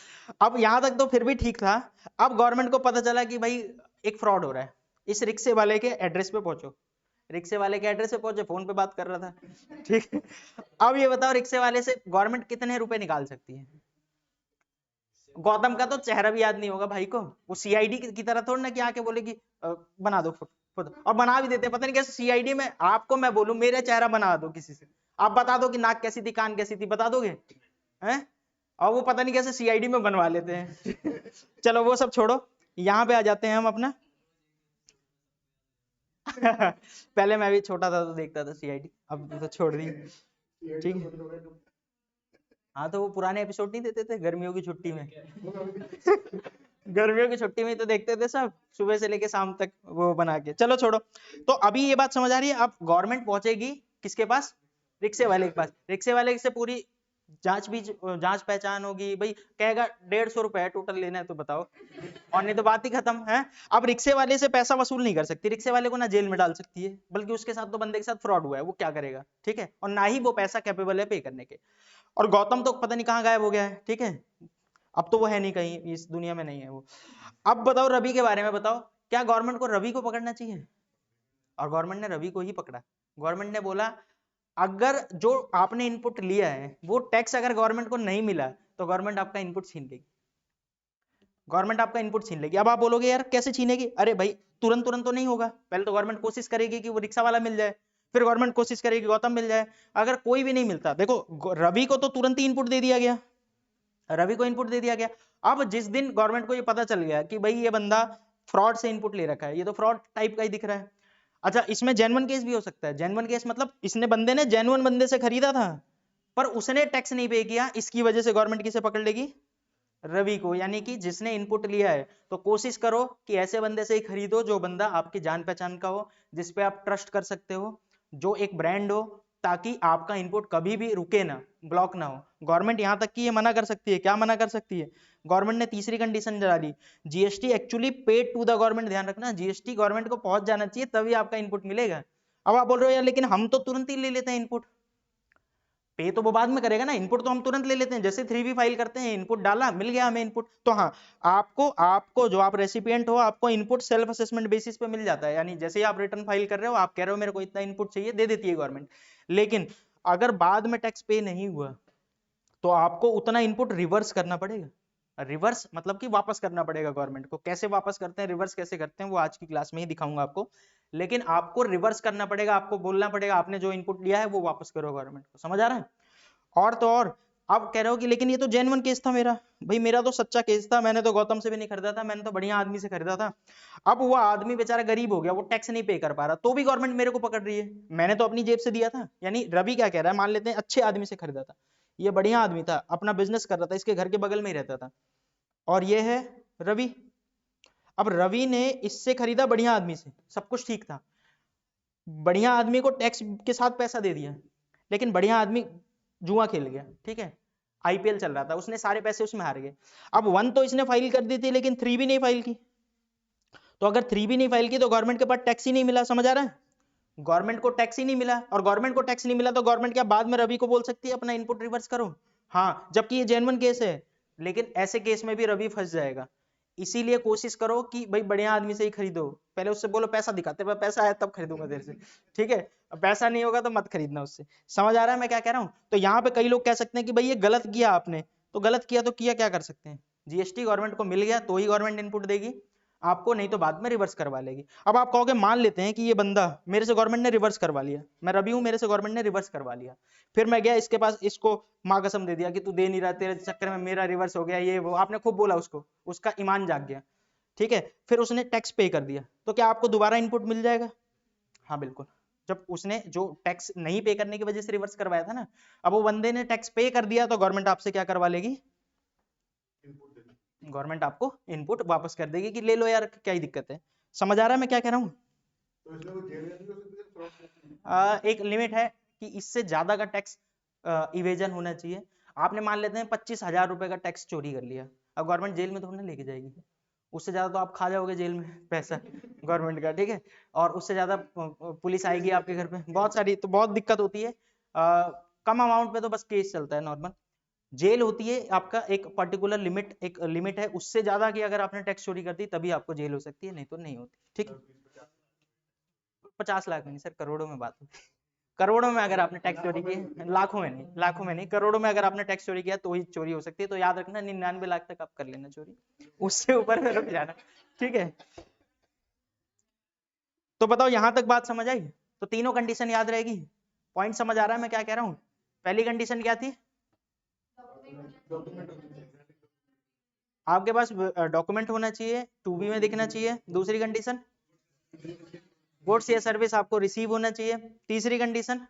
Speaker 1: अब यहां तक तो फिर भी ठीक था। अब गवर्नमेंट को पता चला कि भाई एक फ्रॉड हो रहा है, इस रिक्शे वाले के एड्रेस पे पहुंचो, रिक्शे वाले के एड्रेस पे पहुंचे, फोन पे बात कर रहा था, ठीक है। अब ये बताओ रिक्शे वाले से गवर्नमेंट कितने रुपए निकाल सकती है। गौतम का तो चेहरा भी याद नहीं होगा भाई को, वो CID की तरह थोड़ा ना कि आके बोलेगी बना दो खुद, और बना भी देते, पता नहीं कैसे CID में आपको मैं बोलूं मेरा चेहरा बना दो किसी से, आप बता दो कि नाक कैसी थी, कान कैसी थी, बता दोगे हैं, और वो पता नहीं कैसे CID में बनवा लेते हैं। चलो वो सब छोड़ो, यहाँ पे आ जाते हैं हम अपना। पहले मैं भी छोटा था तो देखता था CID, अब तो छोड़ दी, ठीक है। हाँ तो वो पुराने एपिसोड नहीं देते थे गर्मियों की छुट्टी में, गर्मियों की छुट्टी में तो देखते थे सब, सुबह से लेके शाम तक वो बना के। चलो छोड़ो, तो अभी ये बात समझ आ रही है, अब गवर्नमेंट पहुंचेगी किसके पास, रिक्शे वाले के पास, रिक्शे वाले से पूरी जांच पहचान होगी, भाई कहेगा 150 रुपए टोटल लेना है तो बताओ, और नहीं तो बात ही खत्म है। अब रिक्शे वाले से पैसा वसूल नहीं कर सकती, रिक्शे वाले को ना जेल में डाल सकती है, बल्कि उसके साथ तो बंदे के साथ फ्रॉड हुआ है, वो क्या करेगा, ठीक है, और ना ही वो पैसा कैपेबल है पे करने के। और गौतम तो पता नहीं कहाँ गायब हो गया है, ठीक है, अब तो वो है नहीं कहीं, इस दुनिया में नहीं है वो। अब बताओ रवि के बारे में बताओ, क्या गवर्नमेंट को रवि को पकड़ना चाहिए, और गवर्नमेंट ने रवि को ही पकड़ा। गवर्नमेंट ने बोला अगर जो आपने इनपुट लिया है वो टैक्स अगर गवर्नमेंट को नहीं मिला तो गवर्नमेंट आपका इनपुट छीन लेगी, गवर्नमेंट आपका इनपुट छीन लेगी। अब आप बोलोगे यार कैसे छीनेगी, अरे भाई तुरंत तुरंत तो नहीं होगा, पहले तो गवर्नमेंट कोशिश करेगी कि वो रिक्शा वाला मिल जाए, फिर गवर्नमेंट कोशिश करेगी गौतम मिल जाए, अगर कोई भी नहीं मिलता, देखो रवि को तो तुरंत ही इनपुट दे दिया गया, रवि को इनपुट दे दिया गया। अब जिस दिन गवर्नमेंट को ये पता चल गया कि भाई ये बंदा फ्रॉड से इनपुट ले रखा है, ये तो फ्रॉड टाइप का ही दिख रहा है, अच्छा इसमें जेन्युइन केस भी हो सकता है, जेन्युइन केस मतलब इसने बंदे ने जेन्युइन बंदे से खरीदा था पर उसने टैक्स नहीं पे किया, इसकी वजह से गवर्नमेंट किसे पकड़ लेगी, रवि को, यानी कि जिसने इनपुट लिया है। तो कोशिश करो कि ऐसे बंदे से ही खरीदो जो बंदा आपकी जान पहचान का हो, जिसपे आप ट्रस्ट कर सकते हो, जो एक ब्रांड हो, ताकि आपका इनपुट कभी भी रुके ना, ब्लॉक ना हो। गवर्नमेंट यहां तक कि ये मना कर सकती है, क्या मना कर सकती है, गवर्नमेंट ने तीसरी कंडीशन डाली, GST actually paid to the government, ध्यान रखना GST गवर्नमेंट को पहुंच जाना चाहिए तभी आपका इनपुट मिलेगा। अब आप बोल रहे हो यार लेकिन हम तो तुरंत ही ले लेते हैं इनपुट, पे तो वो बाद में करेगा ना, इनपुट तो हम तुरंत ले लेते हैं, जैसे 3B फाइल करते हैं इनपुट डाला मिल गया हमें इनपुट। तो हाँ आपको जो आप रेसिपिएंट हो आपको इनपुट सेल्फ असेसमेंट बेसिस पे मिल जाता है, यानी जैसे ही आप रिटर्न फाइल कर रहे हो आप कह रहे हो मेरे को इतना इनपुट चाहिए, दे देती है गवर्नमेंट। लेकिन अगर बाद में टैक्स पे नहीं हुआ तो आपको उतना इनपुट रिवर्स करना पड़ेगा, रिवर्स मतलब कि वापस करना पड़ेगा गवर्नमेंट को। कैसे वापस करते हैं, रिवर्स कैसे करते हैं वो आज की क्लास में ही दिखाऊंगा आपको, लेकिन आपको रिवर्स करना पड़ेगा, आपको बोलना पड़ेगा आपने जो इनपुट लिया है वो वापस करो गवर्नमेंट को, समझ आ रहा है। और तो और आप कह रहे हो कि लेकिन ये तो जेन्युइन केस था मेरा। भाई मेरा तो सच्चा केस था, मैंने तो गौतम से भी नहीं खरीदा था, मैंने तो बढ़िया आदमी से खरीदा था। अब वो आदमी बेचारा गरीब हो गया, वो टैक्स नहीं पे कर पा रहा, तो भी गवर्नमेंट मेरे को पकड़ रही है। मैंने तो अपनी जेब से दिया था। यानी रवि क्या कह रहा है, मान लेते हैं अच्छे आदमी से खरीदा था, ये बढ़िया आदमी था, अपना बिजनेस कर रहा था, इसके घर के बगल में ही रहता था, और ये है रवि। अब रवि ने इससे खरीदा बढ़िया आदमी से, सब कुछ ठीक था, बढ़िया आदमी को टैक्स के साथ पैसा दे दिया, लेकिन बढ़िया आदमी जुआ खेल गया, ठीक है, आईपीएल चल रहा था, उसने सारे पैसे उसमें हार गए। अब 1 तो इसने फाइल कर दी थी, लेकिन 3 भी नहीं फाइल की। तो अगर 3 भी नहीं फाइल की तो गवर्नमेंट के पास टैक्स ही नहीं मिला, समझ आ रहा है, गवर्नमेंट को टैक्स ही नहीं मिला, और गवर्नमेंट को टैक्स नहीं मिला तो गवर्नमेंट क्या बाद में रवि को बोल सकती है अपना इनपुट रिवर्स करो? हाँ, जबकि ये जेन्युइन केस है। लेकिन ऐसे केस में भी रवि फंस जाएगा। इसीलिए कोशिश करो कि भाई बढ़िया आदमी से ही खरीदो, पहले उससे बोलो पैसा दिखाते, मैं पैसा आया तब खरीदूंगा तेरे से, ठीक है, अब पैसा नहीं होगा तो मत खरीदना उससे। समझ आ रहा है मैं क्या कह रहा हूं? तो यहाँ पे कई लोग कह सकते हैं कि भाई ये गलत किया आपने, तो गलत किया तो किया क्या कर सकते हैं, जीएसटी गवर्नमेंट को मिल गया तो ही गवर्नमेंट इनपुट देगी आपको, नहीं तो बाद में रिवर्स करवा लेगी। अब आप कहोगे मान लेते हैं कि ये बंदा मेरे से गवर्नमेंट ने रिवर्स करवा लिया, मैं रवि हूं, मेरे से गवर्नमेंट ने रिवर्स करवा लिया, फिर मैं गया इसके पास, इसको माँ कसम दे दिया कि तू दे नहीं रहा, तेरे चक्कर में मेरा रिवर्स हो गया, ये वो आपने खूब बोला उसको, उसका ईमान जाग गया, ठीक है, फिर उसने टैक्स पे कर दिया, तो क्या आपको दोबारा इनपुट मिल जाएगा? हाँ बिल्कुल। जब उसने जो टैक्स नहीं पे करने की वजह से रिवर्स करवाया था ना, अब वो बंदे ने टैक्स पे कर दिया तो गवर्नमेंट आपसे क्या करवा लेगी? गवर्नमेंट आपको इनपुट वापस कर देगी कि ले लो यार, क्या ही दिक्कत है। समझ आ रहा है मैं क्या कह रहा हूँ?
Speaker 2: तो इसमें वो जेल में भी हो सकती है, fraud कर सकते हैं।
Speaker 1: एक लिमिट है कि इससे ज्यादा का टैक्स इवेजन होना चाहिए। आपने मान लेते हैं 25,000 रुपए का टैक्स चोरी कर लिया, अब गवर्नमेंट जेल में थोड़ी ना लेके जाएगी, उससे ज्यादा तो आप खा जाओगे जेल में पैसा गवर्नमेंट का, ठीक है, और उससे ज्यादा पुलिस आएगी आपके घर पे, बहुत सारी, तो बहुत दिक्कत होती है। कम अमाउंट पे तो बस केस चलता है नॉर्मल, जेल होती है आपका एक पर्टिकुलर लिमिट, एक लिमिट है, उससे ज्यादा की अगर आपने टैक्स चोरी कर दी तभी आपको जेल हो सकती है, नहीं तो नहीं होती, ठीक है। 50 लाख में नहीं सर, करोड़ों में बात होती है। करोड़ों में अगर आपने टैक्स चोरी की, लाखों में नहीं, लाखों में नहीं, करोड़ों में अगर आपने टैक्स चोरी किया तो ही चोरी हो सकती है। तो याद रखना 99 लाख तक आप कर लेना चोरी, उससे ऊपर में रुक जाना, ठीक है। तो बताओ यहां तक बात समझ आई? तो तीनों कंडीशन याद रहेगी, पॉइंट समझ आ रहा है मैं क्या कह रहा हूं? पहली कंडीशन क्या थी? आपके पास डॉक्यूमेंट होना चाहिए, 2B में दिखना चाहिए। दूसरी कंडीशन, गुड्स या सर्विस आपको रिसीव होना चाहिए। तीसरी कंडीशन,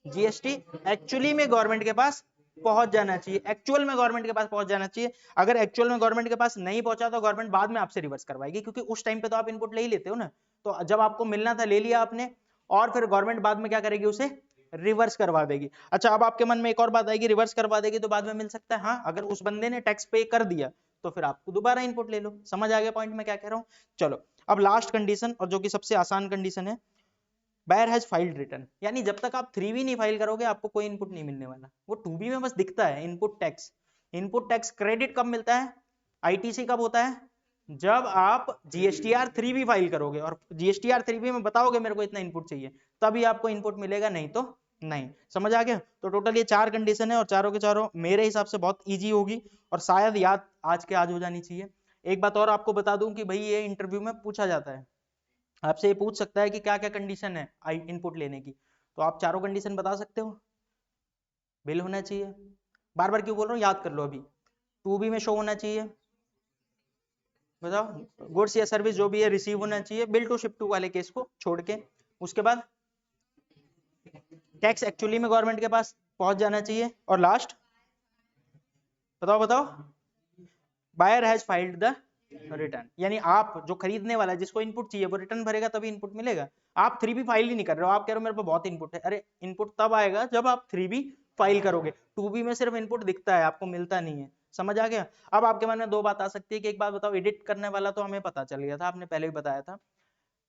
Speaker 1: जीएसटी एक्चुअली में गवर्नमेंट के पास पहुंच जाना चाहिए, एक्चुअल में गवर्नमेंट के पास पहुंच जाना चाहिए। अगर एक्चुअल में गवर्नमेंट के पास नहीं पहुंचा तो गवर्नमेंट बाद में आपसे रिवर्स करवाएगी, क्योंकि उस टाइम पे तो आप इनपुट ले ही लेते हो ना, तो जब आपको मिलना था ले लिया आपने, और फिर गवर्नमेंट बाद में क्या करेगी, उसे रिवर्स करवा देगी। अच्छा, अब आपके मन में एक और बात आएगी, रिवर्स करवा देगी तो बाद में मिल सकता है, हाँ, अगर उस बंदे ने टैक्स पे कर दिया तो फिर आपको दोबारा इनपुट ले लो। समझ आ गया पॉइंट मैं क्या कह रहा हूँ? चलो अब लास्ट कंडीशन, और जो कि सबसे आसान कंडीशन है, बायर हैज फाइल्ड रिटर्न, यानी जब तक आप 3B नहीं फाइल करोगे आपको कोई इनपुट नहीं मिलने वाला, वो 2B में बस दिखता है input tax. Input tax credit कब मिलता है, आईटीसी कब होता है, जब आप जीएसटीआर 3B फाइल करोगे और जीएसटीआर 3B में बताओगे मेरे को इतना इनपुट चाहिए, तभी आपको इनपुट मिलेगा, नहीं तो नहीं। समझ आ गया? तो टोटल ये 4 कंडीशन है, और चारों के चारों मेरे हिसाब से बहुत इजी होगी, और शायद याद आज के आज हो जानी चाहिए। एक बात और आपको बता दूं कि भाई ये इंटरव्यू में पूछा जाता है, आपसे ये पूछ सकता है कि क्या क्या कंडीशन है इनपुट लेने की, तो आप चारों कंडीशन बता सकते हो। बिल होना चाहिए, बार बार क्यों बोल रहा हूँ, याद कर लो अभी। 2B में शो होना चाहिए, बताओ, गुड्स या सर्विस जो भी है रिसीव होना चाहिए, बिल टू शिप टू वाले केस को छोड़ के। उसके बाद टैक्स एक्चुअली में गवर्नमेंट के पास पहुंच जाना चाहिए, और लास्ट बताओ बताओ, buyer has filed the return, यानी आप जो खरीदने वाला है जिसको इनपुट चाहिए वो रिटर्न भरेगा तभी इनपुट मिलेगा। आप 3B फाइल ही नहीं कर रहे हो, आप कह रहे हो मेरे पास बहुत इनपुट है, अरे इनपुट तब आएगा जब आप 3B फाइल करोगे, 2B में सिर्फ इनपुट दिखता है, आपको मिलता नहीं है। समझ आ गया? अब आपके मन में दो बात आ सकती है कि एक बात बताओ, एडिट करने वाला तो हमें पता चल गया था, आपने पहले भी बताया था,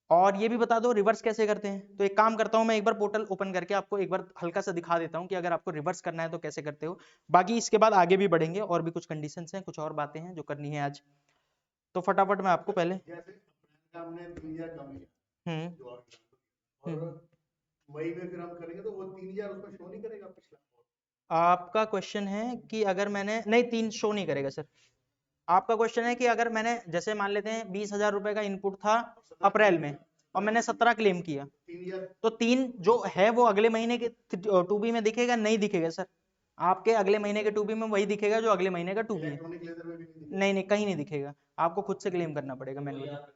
Speaker 1: और ये भी बता दो रिवर्स कैसे करते हैं। तो एक काम करता हूं, मैं एक बार पोर्टल ओपन करके आपको एक बार हल्का सा दिखा देता हूं कि अगर आपको रिवर्स करना है तो कैसे करते हो। बाकी इसके बाद आगे भी बढ़ेंगे, और भी कुछ कंडीशंस हैं, कुछ और बातें हैं जो करनी है आज, तो फटाफट मैं आपको पहले
Speaker 2: जैसे अप्रैल का हमने 3,000 कम लिया,
Speaker 1: हम्म
Speaker 2: जो और मई में फिर हम करेंगे तो वो 3,000 उसमें शो नहीं करेगा पिछला।
Speaker 1: आपका क्वेश्चन है कि अगर मैंने नहीं, 3 शो नहीं करेगा सर। आपका क्वेश्चन है कि अगर मैंने जैसे मान लेते हैं 20,000 रुपए का इनपुट था अप्रैल में, और मैंने 17 क्लेम किया,
Speaker 2: 3,000
Speaker 1: तो 3 जो है वो अगले महीने के 2B में दिखेगा, नहीं दिखेगा सर, आपके अगले महीने के 2B में वही दिखेगा जो अगले महीने का 2B है।
Speaker 2: इलेक्ट्रॉनिक लेजर में भी नहीं दिखेगा।
Speaker 1: नहीं नहीं, कहीं नहीं दिखेगा, आपको खुद से क्लेम करना पड़ेगा
Speaker 3: वो
Speaker 1: मैनुअली।
Speaker 3: याद रखना पड़ेगा।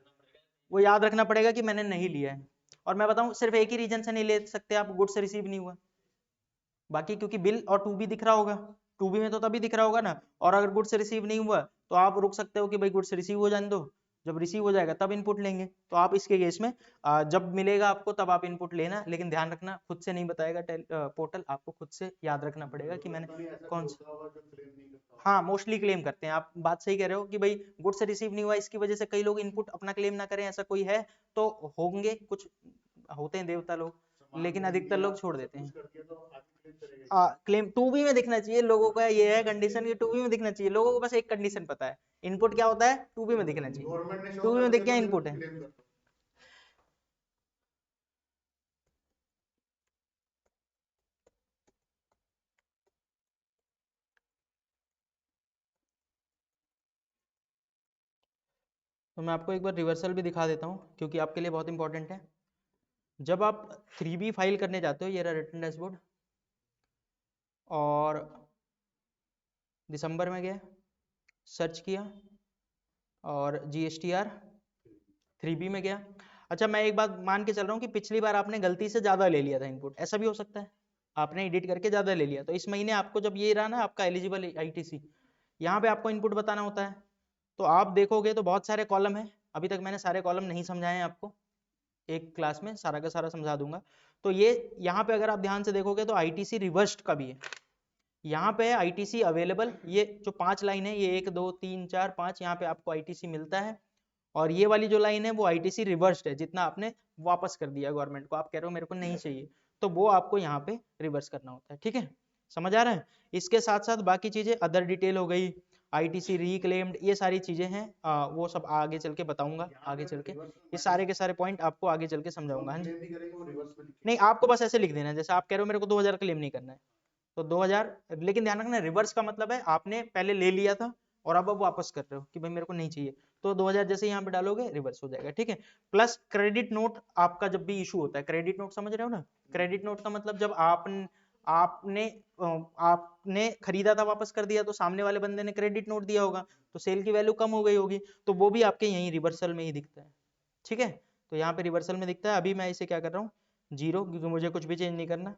Speaker 1: वो याद रखना पड़ेगा कि मैंने नहीं लिया है। और मैं बताऊं, सिर्फ एक ही रीजन से नहीं ले सकते आप, गुड्स रिसीव नहीं हुआ। बाकी क्योंकि बिल और 2B दिख रहा होगा, 2B में तो तभी दिख रहा होगा ना। और अगर गुड्स रिसीव नहीं हुआ तो आप रुक सकते हो कि भाई गुड्स रिसीव हो जाने दो, जब रिसीव हो जाएगा तब इनपुट लेंगे। तो आप इसके केस में जब मिलेगा आपको तब आप इनपुट लेना, लेकिन ध्यान रखना खुद से नहीं बताएगा पोर्टल, आपको खुद से याद रखना पड़ेगा कि मैंने
Speaker 2: नहीं, ऐसा
Speaker 1: कौन
Speaker 2: कोई
Speaker 1: सा।
Speaker 2: होता होगा जो क्लेम नहीं करता होगा।
Speaker 1: हाँ, मोस्टली क्लेम करते हैं, आप बात सही कह रहे हो कि भाई गुड्स रिसीव नहीं हुआ इसकी वजह से कई लोग इनपुट अपना क्लेम ना करें, ऐसा कोई है तो होंगे, कुछ होते हैं देवता लोग,
Speaker 2: सामान
Speaker 1: लेकिन
Speaker 2: खरीद
Speaker 1: अधिकतर
Speaker 2: लिया,
Speaker 1: लोग छोड़
Speaker 2: सब
Speaker 1: देते
Speaker 2: कुछ
Speaker 1: हैं।
Speaker 2: कर दिया तो आदमी क्लेम करेगा।
Speaker 1: क्लेम 2B में दिखना चाहिए लोगों का, ये है कंडीशन कि 2B में दिखना चाहिए लोगों को। बस एक कंडीशन पता है, इनपुट क्या होता है, 2B में दिखना चाहिए।
Speaker 2: गवर्नमेंट ने शो
Speaker 1: 2B
Speaker 2: कर
Speaker 1: में दिख
Speaker 2: दिया
Speaker 1: गया
Speaker 2: तो
Speaker 1: इनपुट है।
Speaker 2: क्लेम कर दो।
Speaker 1: तो मैं आपको एक बार रिवर्सल भी दिखा देता हूँ क्योंकि आपके लिए बहुत इंपॉर्टेंट है। जब आप 3B फाइल करने जाते हो, ये रहा रिटर्न डैशबोर्ड, और दिसंबर में गया, सर्च किया और GSTR 3B में गया। अच्छा, मैं एक बात मान के चल रहा हूँ कि पिछली बार आपने गलती से ज़्यादा ले लिया था इनपुट, ऐसा भी हो सकता है, आपने एडिट करके ज़्यादा ले लिया। तो इस महीने आपको जब ये रहा ना आपका एलिजिबल ITC, यहाँ पे आपको इनपुट बताना होता है। तो आप देखोगे तो बहुत सारे कॉलम हैं, अभी तक मैंने सारे कॉलम नहीं समझाए हैं आपको, एक क्लास में सारा का सारा समझा दूंगा। तो ये यहाँ पे अगर आप ध्यान से देखोगे तो ITC रिवर्स्ड का भी है, यहाँ पे है ITC अवेलेबल, ये जो 5 लाइन है, ये 1 2 3 4 5, यहाँ पे आपको ITC मिलता है। और ये वाली जो लाइन है वो ITC रिवर्स्ड है, जितना आपने वापस कर दिया गवर्नमेंट को, आप कह रहे हो मेरे को नहीं चाहिए, तो वो आपको यहाँ पे रिवर्स करना होता है। ठीक है, समझ आ रहा है। इसके साथ साथ बाकी चीजें अदर डिटेल हो गई, ITC रिक्लेम्ड, ये सारी चीजें हैं, वो सब आगे चल के बताऊंगा,
Speaker 2: यहाँ
Speaker 1: आगे
Speaker 2: पे
Speaker 1: चल के
Speaker 2: रिवर्स में
Speaker 1: ये सारे के सारे पॉइंट आपको आगे चल के समझाऊंगा। हाँ जी,
Speaker 2: क्लेम नहीं करेंगे वो रिवर्स में लिखेंगे।
Speaker 1: नहीं आपको बस ऐसे लिख देना है, जैसे आप कह रहे हो मेरे को 2000 क्लेम नहीं करना है तो 2000, लेकिन ध्यान रखना रिवर्स का मतलब है आपने पहले ले लिया था और अब वापस कर रहे हो कि भाई मेरे को नहीं चाहिए, तो 2000 जैसे यहाँ पे डालोगे रिवर्स हो जाएगा। ठीक है, प्लस क्रेडिट नोट आपका जब भी इशू होता है, क्रेडिट नोट समझ रहे हो ना, क्रेडिट नोट का मतलब जब आपने आपने खरीदा था वापस कर दिया तो सामने वाले बंदे ने क्रेडिट नोट दिया होगा, तो सेल की वैल्यू कम हो गई होगी, तो वो भी आपके यहीं रिवर्सल में ही दिखता है। ठीक है, तो यहाँ पे रिवर्सल में दिखता है। अभी मैं इसे क्या कर रहा हूँ, 0, क्योंकि मुझे कुछ भी चेंज नहीं करना,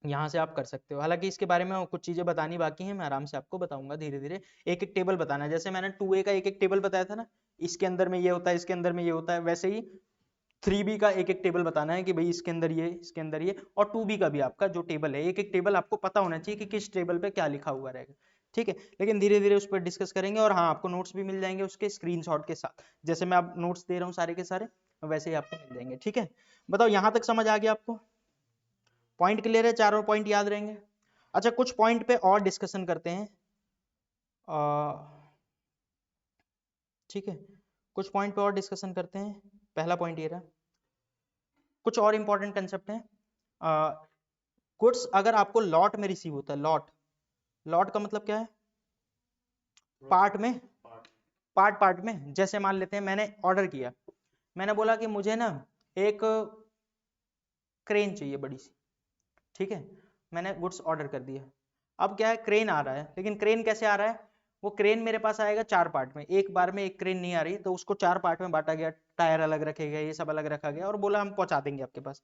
Speaker 1: यहाँ से आप कर सकते हो। हालांकि इसके बारे में कुछ चीजें बतानी बाकी हैं, मैं आराम से आपको बताऊंगा धीरे धीरे, एक एक टेबल बताना है। जैसे मैंने 2A का एक एक टेबल बताया था ना, इसके अंदर में ये होता है, इसके अंदर में ये होता है, वैसे ही 3B का एक एक टेबल बताना है कि भाई इसके अंदर ये, इसके अंदर ये, और 2B का भी आपका जो टेबल है, एक एक टेबल आपको पता होना चाहिए कि किस टेबल पे क्या लिखा हुआ रहेगा। ठीक है, लेकिन धीरे धीरे उस पर डिस्कस करेंगे। और हाँ, आपको नोट्स भी मिल जाएंगे उसके स्क्रीनशॉट के साथ, जैसे मैं अब नोट्स दे रहा हूँ सारे के सारे, वैसे ही आपको मिल जाएंगे। ठीक है, बताओ यहाँ तक समझ आ गया आपको, पॉइंट क्लियर है, चारों पॉइंट याद रहेंगे। अच्छा, कुछ पॉइंट पे और डिस्कशन करते हैं, ठीक है, कुछ पॉइंट पे और डिस्कशन करते हैं। पहला पॉइंट ये रहा, कुछ और इंपॉर्टेंट कंसेप्ट है। गुड्स अगर आपको लॉट में रिसीव होता है, लॉट, लॉट का मतलब क्या है, पार्ट में, पार्ट पार्ट में। जैसे मान लेते हैं मैंने ऑर्डर किया, मैंने बोला कि मुझे ना एक क्रेन चाहिए बड़ी सी, ठीक है, मैंने गुड्स ऑर्डर कर दिया। अब क्या है, क्रेन आ रहा है, लेकिन क्रेन कैसे आ रहा है, वो क्रेन मेरे पास आएगा 4 पार्ट में, एक बार में एक क्रेन नहीं आ रही, तो उसको 4 पार्ट में बांटा गया, टायर अलग रखे गए, ये सब अलग रखा गया और बोला हम पहुंचा देंगे आपके पास।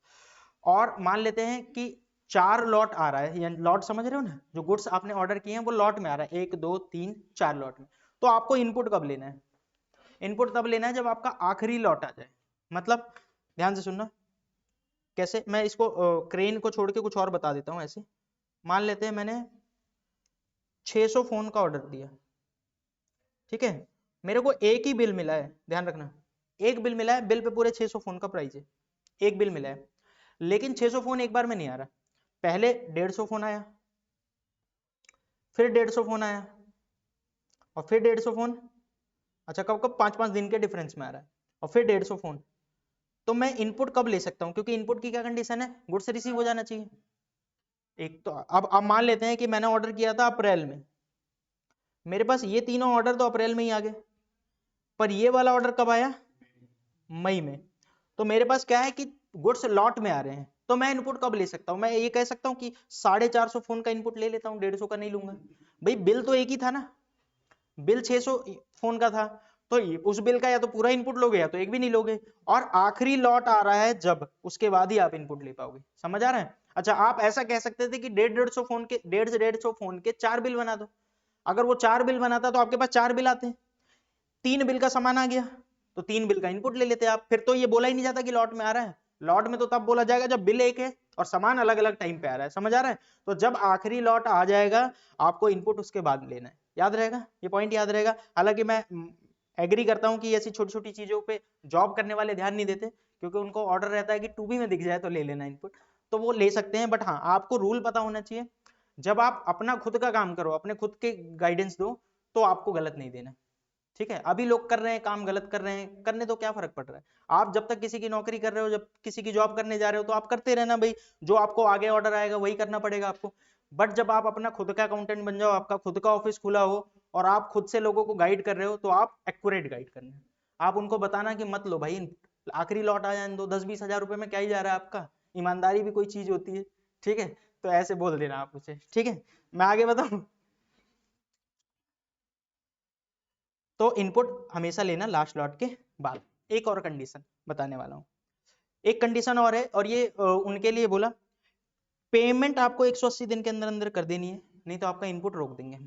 Speaker 1: और मान लेते हैं कि 4 लॉट आ रहा है, यानी लॉट समझ रहे हो ना, जो गुड्स आपने ऑर्डर किए हैं वो लॉट में आ रहा है, 1 2 3 4 लॉट में। तो आपको इनपुट कब लेना है, इनपुट तब लेना है जब आपका आखिरी लॉट आ जाए। मतलब ध्यान से सुनना, कैसे, मैं इसको क्रेन को छोड़ के कुछ और बता देता हूँ। ऐसे मान लेते हैं मैंने 600 फोन का ऑर्डर दिया, ठीक है, मेरे को एक ही बिल मिला है, ध्यान रखना, एक बिल मिला है, बिल पे पूरे 600 फोन का प्राइस है, एक बिल मिला है, लेकिन 600 फोन एक बार में नहीं आ रहा, पहले 150 फोन आया, फिर 150 फोन आया, और फिर 150 फोन, अच्छा कब कब, 5-5 दिन के डिफरेंस में आ रहा है, और फिर 150 फोन। तो मैं इनपुट कब ले सकता हूं, क्योंकि इनपुट की क्या कंडीशन है, गुड्स रिसीव हो जाना चाहिए। एक तो अब मान लेते हैं कि मैंने ऑर्डर किया था अप्रैल में, मेरे पास ये तीनों ऑर्डर तो अप्रैल में ही आ गए, पर ये वाला ऑर्डर कब आया, मई में। तो मेरे पास क्या है कि गुड्स लॉट में आ रहे हैं, तो मैं इनपुट कब ले सकता हूँ? मैं ये कह सकता हूँ कि 450 फोन का इनपुट ले लेता हूँ, 150 का नहीं लूंगा। भाई बिल तो एक ही था ना, बिल 600 फोन का था, तो उस बिल का या तो पूरा इनपुट लोगे या तो एक भी नहीं लोगे, और आखिरी लॉट आ रहा है जब, उसके बाद ही आप इनपुट ले पाओगे। समझ आ रहा है? अच्छा, आप ऐसा कह सकते थे कि 150 फोन के 150 फोन के 4 बिल बना दो। अगर वो 4 बिल बनाता तो आपके पास 4 बिल आते, 3 बिल का सामान आ गया तो 3 बिल का इनपुट ले लेते आप, फिर तो ये बोला ही नहीं जाता कि लॉट में आ रहा है। लॉट में तो तब बोला जाएगा जब बिल एक है और सामान अलग अलग टाइम पे आ रहा है। समझ आ रहा है? तो जब आखिरी लॉट आ जाएगा आपको इनपुट उसके बाद लेना है। याद रहेगा, ये पॉइंट याद रहेगा। हालांकि मैं एग्री करता हूं कि ऐसी छोटी छोटी चीजों पे जॉब करने वाले ध्यान नहीं देते, क्योंकि उनको ऑर्डर रहता है कि टू बी में दिख जाए तो ले लेना इनपुट, तो वो ले सकते हैं। बट हाँ, आपको रूल पता होना चाहिए, जब आप अपना खुद का काम करो, अपने खुद के गाइडेंस दो, तो आपको गलत नहीं देना। ठीक है? अभी लोग कर रहे हैं काम, गलत कर रहे हैं, करने तो क्या फर्क पड़ रहा है? आप जब तक किसी की नौकरी कर रहे हो, जब किसी की जॉब करने जा रहे हो, तो आप करते रहना भाई, जो आपको आगे ऑर्डर आएगा वही करना पड़ेगा आपको। बट जब आप अपना खुद का अकाउंटेंट बन जाओ, आपका खुद का ऑफिस खुला हो और आप खुद से लोगों को गाइड कर रहे हो, तो आप एक्यूरेट गाइड करना। आप उनको बताना कि मत लो भाई, आखिरी लॉट आ जाए दो, 10-20 हजार रुपए में क्या ही जा रहा है आपका, ईमानदारी भी कोई चीज होती है। ठीक है? तो ऐसे बोल देना आप उसे। ठीक है, मैं आगे बताऊं? तो इनपुट हमेशा लेना लास्ट लॉट के बाद। एक और कंडीशन बताने वाला हूं, एक कंडीशन और है, और ये उनके लिए बोला, पेमेंट आपको 180 दिन के अंदर अंदर कर देनी है, नहीं तो आपका इनपुट रोक देंगे।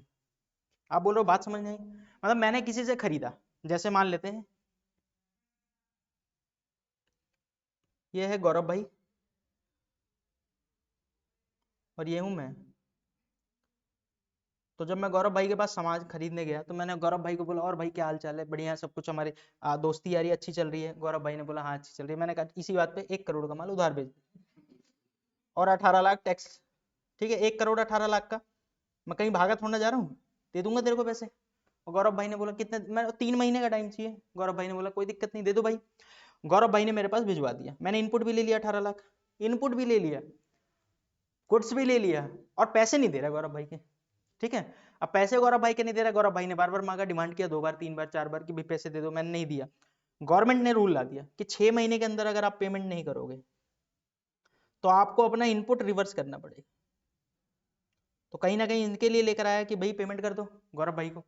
Speaker 1: आप बोल रहे हो बात समझ नहीं आई? मतलब मैंने किसी से खरीदा, जैसे मान लेते हैं ये है गौरव भाई और ये हूं मैं। तो जब मैं गौरव भाई के पास सामान खरीदने गया, तो मैंने गौरव भाई को बोला, और भाई क्या हाल चाल है? बढ़िया, सब कुछ हमारे दोस्ती यारी अच्छी चल रही है? गौरव भाई ने बोला हाँ अच्छी चल रही है। मैंने कहा इसी बात पे 1 करोड़ का माल उधार भेज और 18 लाख टैक्स। ठीक है, 1 करोड़ 18 लाख का, मैं कहीं भागा थोड़ा जा रहा हूँ, दे दूंगा तेरे को पैसे। और गौरव भाई ने बोला कितने? मैं 3 महीने का टाइम चाहिए। गौरव भाई ने बोला कोई दिक्कत नहीं, दे दो भाई। गौरव भाई ने मेरे पास भिजवा दिया, मैंने इनपुट भी ले लिया 18 लाख, इनपुट भी ले लिया, गुड्स भी ले लिया, और पैसे नहीं दे रहा गौरव भाई के। ठीक है? अब पैसे गौरव भाई के नहीं दे रहा, गौरव भाई ने बार बार मांगा, डिमांड किया, 2 बार 3 बार 4 बार कि भाई पैसे दे दो, मैंने नहीं दिया। गवर्नमेंट ने रूल ला दिया कि 6 महीने के अंदर अगर आप पेमेंट नहीं करोगे तो आपको अपना इनपुट रिवर्स करना पड़ेगा। तो कहीं ना कहीं इनके लिए लेकर आया कि भाई पेमेंट कर दो गौरव भाई को,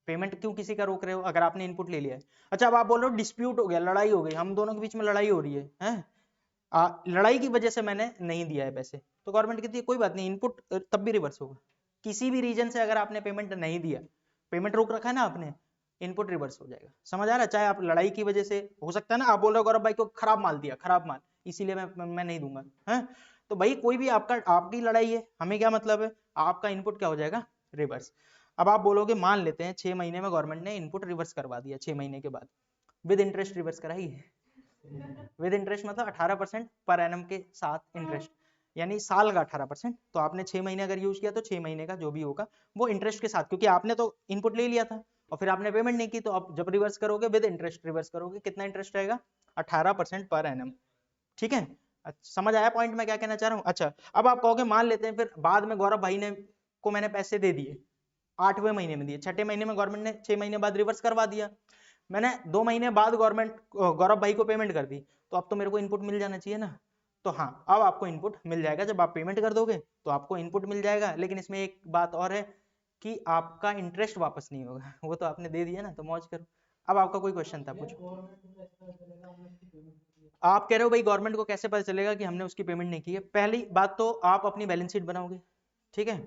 Speaker 1: पेमेंट क्यों किसी का रोक रहे हो अगर आपने इनपुट ले लिया है। अच्छा, अब आप बोल रहे हो डिस्प्यूट हो गया, लड़ाई हो गई, हम दोनों के बीच में लड़ाई हो रही है, लड़ाई की वजह से मैंने नहीं दिया है पैसे, तो गवर्नमेंट कहती है कोई बात नहीं, इनपुट तब भी रिवर्स होगा। किसी भी रीजन से अगर आपने पेमेंट नहीं दिया, पेमेंट रोक रखा है ना आपने, इनपुट रिवर्स हो जाएगा। समझ आ रहा है? चाहे आप लड़ाई की वजह से हो सकता है ना, आप बोल रहे हो गौरव भाई को खराब माल दिया, खराब माल, इसीलिए मैं नहीं दूंगा, है? तो भाई कोई भी आपकी लड़ाई है, हमें क्या मतलब है, आपका इनपुट क्या हो जाएगा? रिवर्स। अब आप बोलोगे मान लेते हैं 6 महीने में गवर्नमेंट ने इनपुट रिवर्स करवा दिया, 6 महीने के बाद विद इंटरेस्ट रिवर्स कराई है। विद इंटरेस्ट मतलब 18% पर एनम के साथ इंटरेस्ट, यानी साल का 18%। तो आपने 6 महीने अगर यूज किया तो 6 महीने का जो भी होगा वो इंटरेस्ट के साथ, क्योंकि आपने तो इनपुट ले लिया था और फिर आपने पेमेंट नहीं की, तो अब जब रिवर्स करोगे विद इंटरेस्ट रिवर्स करोगे, कितना इंटरेस्ट रहेगा? 18% पर एनम। ठीक है? समझ आया पॉइंट मैं क्या कहना चाह रहा हूँ? अच्छा, अब आप कहोगे मान लेते हैं फिर बाद में गौरव भाई ने को मैंने पैसे दे दिए, 8वें महीने में दिए, 6ठे महीने में गवर्नमेंट ने 6 महीने बाद रिवर्स करवा दिया, मैंने 2 महीने बाद गवर्नमेंट गौरव भाई को पेमेंट कर दी, तो अब तो मेरे को इनपुट मिल जाना चाहिए ना। तो हाँ, अब आपको इनपुट मिल जाएगा, जब आप पेमेंट कर दोगे तो आपको इनपुट मिल जाएगा। लेकिन इसमें एक बात और है कि आपका इंटरेस्ट वापस नहीं होगा, वो तो आपने दे दिया ना, तो मौज करो। अब आपका कोई क्वेश्चन था, पूछो। आप कह रहे हो भाई गवर्नमेंट को कैसे पता चलेगा कि हमने उसकी पेमेंट नहीं की है? पहली बात तो आप अपनी बैलेंस शीट बनाओगे। ठीक है?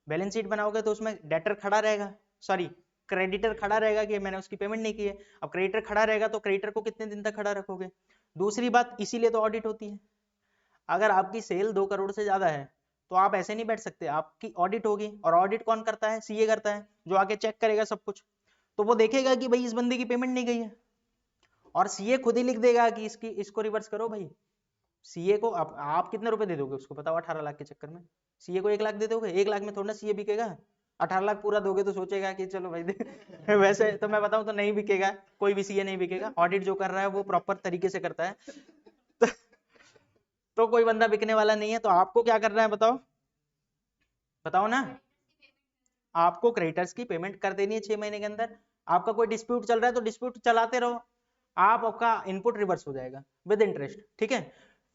Speaker 1: बैलेंस शीट बनाओगे तो उसमें डेटर खड़ा रहेगा, सॉरी क्रेडिटर खड़ा रहेगा कि मैंने उसकी पेमेंट नहीं की है। अब क्रेडिटर खड़ा रहेगा तो क्रेडिटर को कितने दिन तक खड़ा रखोगे? दूसरी बात, इसीलिए तो ऑडिट होती है। अगर आपकी सेल 2 करोड़ से ज्यादा है तो आप ऐसे नहीं बैठ सकते, आपकी ऑडिट होगी। और ऑडिट कौन करता है? सीए करता है, जो आके चेक करेगा सब कुछ। तो वो देखेगा कि भाई इस बंदे की पेमेंट नहीं गई है, और सीए खुद ही लिख देगा कि इसको रिवर्स करो भाई। सीए को आप कितने रुपए दे दोगे उसको, बताओ? 18 लाख के चक्कर में सीए को 1 लाख दे दोगे? 1 लाख में थोड़ा सीए बिकेगा। 18 लाख पूरा दोगे तो सोचेगा कि चलो भाई वैसे तो मैं बताऊं तो नहीं बिकेगा, कोई भी सीए नहीं बिकेगा। ऑडिट जो कर रहा है वो प्रॉपर तरीके से करता है तो कोई बंदा बिकने वाला नहीं है। तो आपको क्या करना है, बताओ? बताओ ना। आपको क्रेडिटर्स की पेमेंट कर देनी है 6 महीने के अंदर। आपका कोई डिस्प्यूट चल रहा है तो डिस्प्यूट चलाते रहो, आपका इनपुट रिवर्स हो जाएगा विद इंटरेस्ट। ठीक है?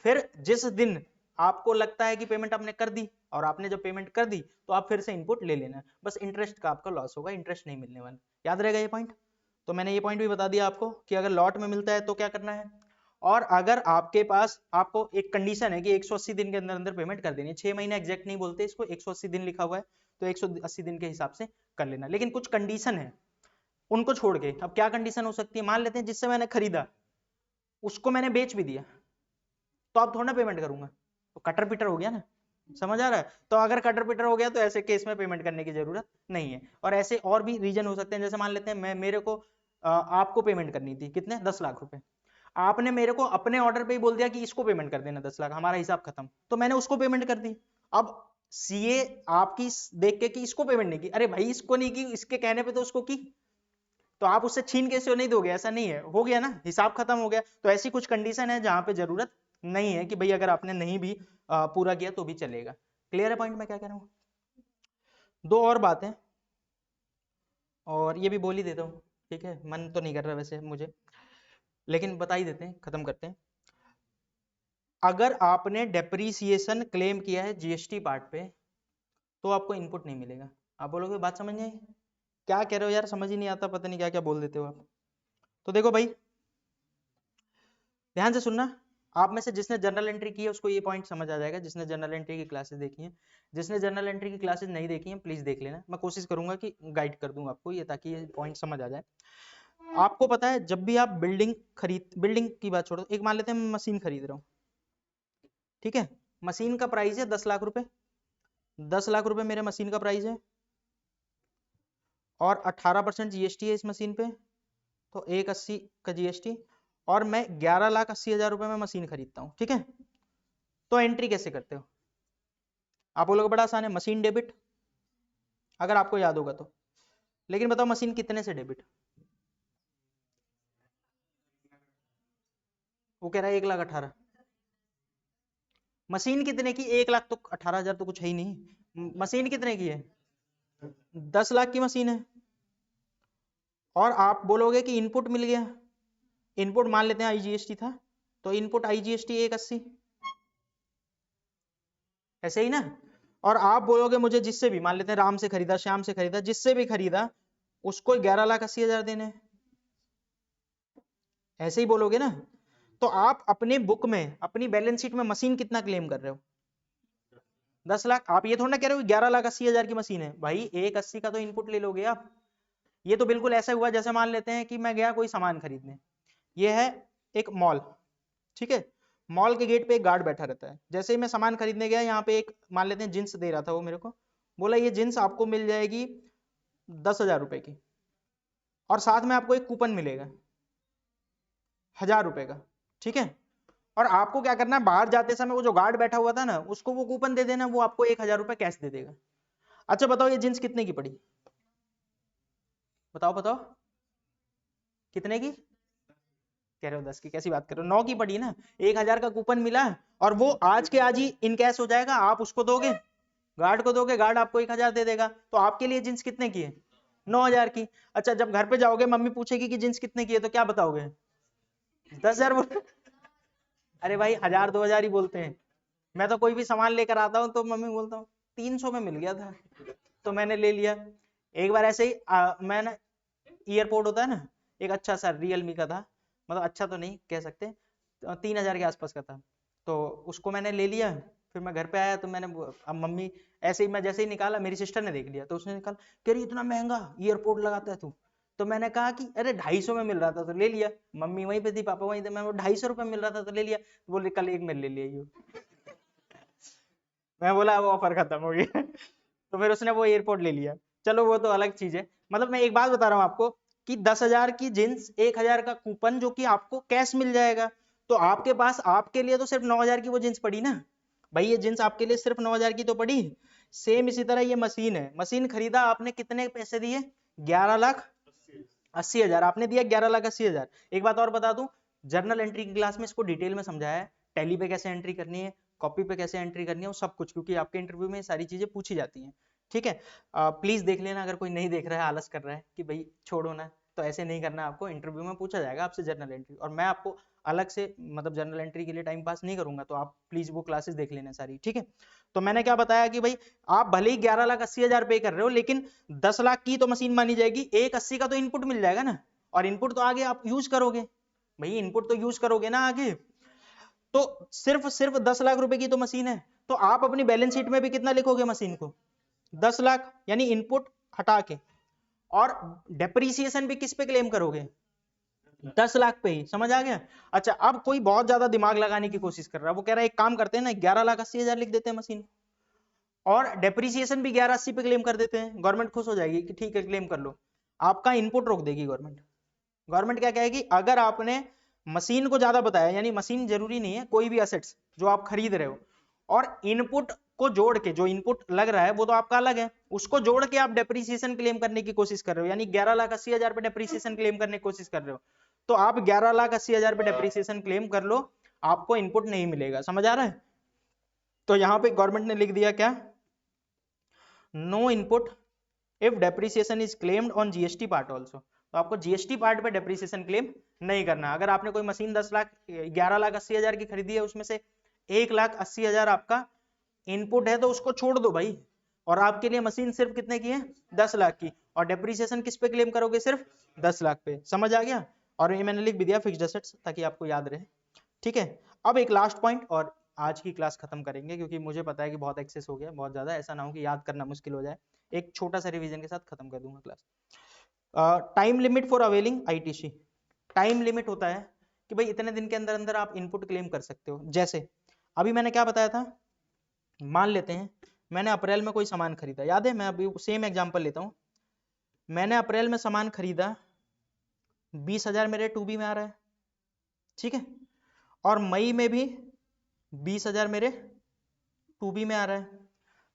Speaker 1: फिर जिस दिन आपको लगता है कि पेमेंट आपने कर दी और आपने जब पेमेंट कर दी तो आप फिर से इनपुट ले लेना, बस इंटरेस्ट का आपका लॉस होगा, इंटरेस्ट नहीं मिलने वाला। याद रहेगा ये पॉइंट? तो मैंने ये पॉइंट भी बता दिया आपको कि अगर लॉट में मिलता है तो क्या करना है। और अगर आपके पास, आपको एक कंडीशन है कि 180 दिन के अंदर अंदर पेमेंट कर देनी है, 6 महीने एग्जैक्ट नहीं बोलते इसको, 180 दिन लिखा हुआ है तो 180 दिन के हिसाब से कर लेना। लेकिन कुछ कंडीशन है उनको छोड़ के। अब क्या कंडीशन हो सकती है? मान लेते हैं जिससे मैंने खरीदा उसको मैंने बेच भी दिया, तो आप थोड़ा ना पेमेंट करूंगा, तो कटर पिटर हो गया ना, समझ आ रहा है? तो अगर कटर पिटर हो गया तो ऐसे केस में पेमेंट करने की जरूरत नहीं है। और ऐसे और भी रीजन हो सकते हैं, जैसे मान लेते हैं मैं, मेरे को आपको पेमेंट करनी थी कितने, 10 लाख रुपए, आपने मेरे को अपने ऑर्डर पे ही बोल दिया कि इसको पेमेंट कर देना 10 लाख, हमारा हिसाब खत्म, तो मैंने उसको पेमेंट कर दी। अब सीए आपकी देख के कि इसको पेमेंट नहीं की, अरे भाई इसको नहीं की, इसके कहने पे तो उसको की, तो आप उससे छीन के नहीं दोगे, ऐसा नहीं है, हो गया ना, हिसाब खत्म हो गया। तो ऐसी कुछ कंडीशन है जहां पे जरूरत नहीं है कि भाई अगर आपने नहीं भी पूरा किया तो भी चलेगा। क्लियर है पॉइंट मैं क्या कह रहा हूँ? दो और बातें और ये भी बोल ही देता हूँ, ठीक है, मन तो नहीं कर रहा वैसे मुझे, लेकिन बता ही देते हैं, खत्म करते हैं। अगर आपने डेप्रीसिएशन क्लेम किया है जीएसटी पार्ट पे तो आपको इनपुट नहीं मिलेगा। आप बोलोगे बात समझ नहीं आई, क्या कह रहे हो यार, समझ ही नहीं आता, पता नहीं क्या क्या बोल देते हो आप। तो देखो भाई ध्यान से सुनना, आप में से जिसने जर्नल एंट्री की है उसको ये पॉइंट समझ आ जाएगा, जिसने जर्नल एंट्री की क्लासेस देखी हैं। जिसने जर्नल एंट्री की क्लासेस नहीं देखी हैं प्लीज देख लेना, मैं कोशिश करूंगा कि गाइड कर दूं आपको ये, ताकि ये पॉइंट समझ आ जाए। आपको पता है जब भी आप बिल्डिंग की बात छोड़ो, एक मान लेते हैं मैं मशीन खरीद रहा हूँ, ठीक है, मशीन का प्राइस है 10 लाख रुपए, 10 लाख रुपए मेरे मशीन का प्राइस है और 18% जीएसटी है इस मशीन पे, तो 180 का जीएसटी, और मैं 11,80,000 रुपए में मशीन खरीदता हूँ, ठीक है। तो एंट्री कैसे करते हो? आप बोलोगे बड़ा आसान है, मशीन डेबिट, अगर आपको याद होगा तो। लेकिन बताओ मशीन कितने से डेबिट? वो कह रहा है 1,18,000। मशीन कितने की? 1 लाख, तो 18,000 तो कुछ है ही नहीं। मशीन कितने की है? 10 लाख की मशीन है। और आप बोलोगे कि इनपुट मिल गया, इनपुट मान लेते हैं आईजीएसटी था, तो इनपुट आईजीएसटी 180, ऐसे ही ना। और आप बोलोगे मुझे जिससे भी, मान लेते हैं राम से खरीदा, श्याम से खरीदा, जिससे भी खरीदा उसको 11,80,000 देने, ऐसे ही बोलोगे ना। तो आप अपने बुक में, अपनी बैलेंस शीट में मशीन कितना क्लेम कर रहे हो? 10 लाख। आप ये थोड़ा ना कह रहे हो 11,80,000 की मशीन है, भाई 180 का तो इनपुट ले लोगे आप। ये तो बिल्कुल ऐसा हुआ जैसे मान लेते हैं कि मैं गया कोई सामान खरीदने, ये है एक मॉल, ठीक है, मॉल के गेट पे एक गार्ड बैठा रहता है। जैसे ही मैं सामान खरीदने गया, यहाँ पे एक मान लेते हैं जींस दे रहा था, वो मेरे को बोला ये जींस आपको मिल जाएगी 10,000 रुपए की, और साथ में आपको एक कूपन मिलेगा 1,000 रुपए का, ठीक है। और आपको क्या करना है, बाहर जाते समय वो जो गार्ड बैठा हुआ था ना, उसको वो कूपन दे देना, वो आपको 1,000 रुपए कैश दे देगा। अच्छा बताओ ये जींस कितने की पड़ी? बताओ बताओ, कितने की कह रहे हो? 10 की? कैसी बात कर रहे हो, 9 की पड़ी ना। 1,000 का कूपन मिला और वो आज के आज ही इन कैश हो जाएगा, आप उसको दोगे, गार्ड को दोगे, गार्ड आपको 1,000 दे देगा, तो आपके लिए जींस कितने की है? 9,000 की। अच्छा जब घर पे जाओगे मम्मी पूछेगी कि जींस कितने की है, तो क्या बताओगे? 10,000 बोल। अरे भाई 1,000 2,000 ही बोलते हैं। मैं तो कोई भी सामान लेकर आता हूँ तो मम्मी बोलता हूँ 300 में मिल गया था, तो मैंने ले लिया। एक बार ऐसे ही मैंने, ईयरपोर्ट होता है ना, एक अच्छा सा रियलमी का था, मतलब अच्छा तो नहीं कह सकते, 3,000 के आसपास का था, तो उसको मैंने ले लिया। फिर मैं घर पे आया तो मैंने अब मम्मी, ऐसे ही मैं जैसे ही निकाला, मेरी सिस्टर ने देख लिया, तो उसने निकाला, कह रही इतना महंगा ईयरपोर्ट लगाता है तू। तो मैंने कहा कि अरे 250 में मिल रहा था तो ले लिया, मम्मी वहीं पे थी, पापा वहीं थे, मैं 250 रुपये मिल रहा था तो ले लिया। बोले कल एक में ले लिया। मैं बोला वो ऑफर खत्म हो गया। तो फिर उसने वो एयरपोर्ट ले लिया। चलो वो तो अलग चीज है, मतलब मैं एक बात बता रहा हूँ आपको कि 10,000 की जींस, 1,000 का कूपन जो कि आपको कैश मिल जाएगा, तो आपके पास, आपके लिए तो सिर्फ 9,000 की वो जींस पड़ी ना भाई, ये जींस आपके लिए सिर्फ 9,000 की तो पड़ी। सेम इसी तरह ये मशीन है, मशीन खरीदा आपने, कितने पैसे दिए? 11,80,000 आपने दिया, 11,80,000। एक बात और बता दूं, जर्नल एंट्री की क्लास में इसको डिटेल में समझाया है, टैली पे कैसे एंट्री करनी है, कॉपी पे कैसे एंट्री करनी है, वो सब कुछ, क्योंकि आपके इंटरव्यू में सारी चीजें पूछी जाती हैं, ठीक है। प्लीज देख लेना, अगर कोई नहीं देख रहा है, आलस कर रहा है कि भाई छोड़ो ना, तो ऐसे नहीं करना, आपको इंटरव्यू में पूछा जाएगा आपसे जर्नल एंट्री, और मैं आपको अलग से मतलब जनरल एंट्री के लिए टाइम पास नहीं करूंगा, तो आप प्लीज वो क्लासेस देख लेना सारी, ठीक है। तो मैंने क्या बताया कि भाई आप भले ही 11,80,000 पे कर रहे हो, लेकिन 10 लाख की तो मशीन मानी जाएगी, 1,80 का तो इनपुट मिल जाएगा ना, और इनपुट तो आगे आप यूज करोगे, भाई इनपुट तो यूज करोगे ना आगे। तो सिर्फ सिर्फ 10 लाख रुपए की तो मशीन है, तो आप अपनी बैलेंस शीट में भी कितना लिखोगे मशीन को, 10 लाख, यानी इनपुट हटा के, और डेप्रीसिएशन भी किस पे क्लेम करोगे, 10 लाख पे ही, समझ आ गया। अच्छा, अब कोई बहुत ज्यादा दिमाग लगाने की कोशिश कर रहा है, वो कह रहा है एक काम करते हैं ना, 11,80,000 लिख देते हैं मशीन, और डेप्रीसिएशन भी 11,80 पे क्लेम कर देते हैं, गवर्नमेंट खुश हो जाएगी कि ठीक है क्लेम कर लो, आपका इनपुट रोक देगी गवर्नमेंट। गवर्नमेंट क्या कहेगी, अगर आपने मशीन को ज्यादा बताया, यानी मशीन जरूरी नहीं है, कोई भी असेट्स जो आप खरीद रहे हो, और इनपुट को जोड़ के, जो इनपुट लग रहा है वो तो आपका अलग है, उसको जोड़ के आप डेप्रीसिएशन क्लेम करने की कोशिश कर रहे हो, यानी 11,80,000 पे डेप्रीसिएशन क्लेम करने की कोशिश कर रहे हो, तो आप 11,80,000 पे डेप्रीसिएशन क्लेम कर लो, आपको इनपुट नहीं मिलेगा, समझ आ रहा है। तो यहां पे गवर्नमेंट ने लिख दिया क्या, no input if depreciation is claimed on GST part also, तो आपको जीएसटी पार्ट पे डेप्रीसिएशन क्लेम नहीं करना। अगर आपने कोई मशीन 11,80,000 की खरीदी है, उसमें से 1,80,000 आपका इनपुट है, तो उसको छोड़ दो भाई, और आपके लिए मशीन सिर्फ कितने की है, 10 लाख की, और डेप्रीसिएशन किस पे क्लेम करोगे, सिर्फ 10 लाख पे, समझ आ गया। और ये मैंने लिख भी दिया फिक्स्ड एसेट्स, ताकि आपको याद रहे, ठीक है। अब एक लास्ट पॉइंट और आज की क्लास खत्म करेंगे, क्योंकि मुझे पता है कि बहुत एक्सेस हो गया, बहुत ज्यादा, ऐसा ना हो कि याद करना मुश्किल हो जाए, एक छोटा सा रिवीजन के साथ खत्म कर दूंगा class. Time limit for availing ITC, time limit होता है कि भाई इतने दिन के अंदर अंदर आप इनपुट क्लेम कर सकते हो। जैसे अभी मैंने क्या बताया था, मान लेते हैं मैंने अप्रैल में कोई सामान खरीदा, याद है, मैं अभी सेम एग्जांपल लेता हूं, मैंने अप्रैल में सामान खरीदा, 20,000 मेरे 2B में आ रहा है, ठीक है, और मई में भी 20,000 मेरे 2B में आ रहा है,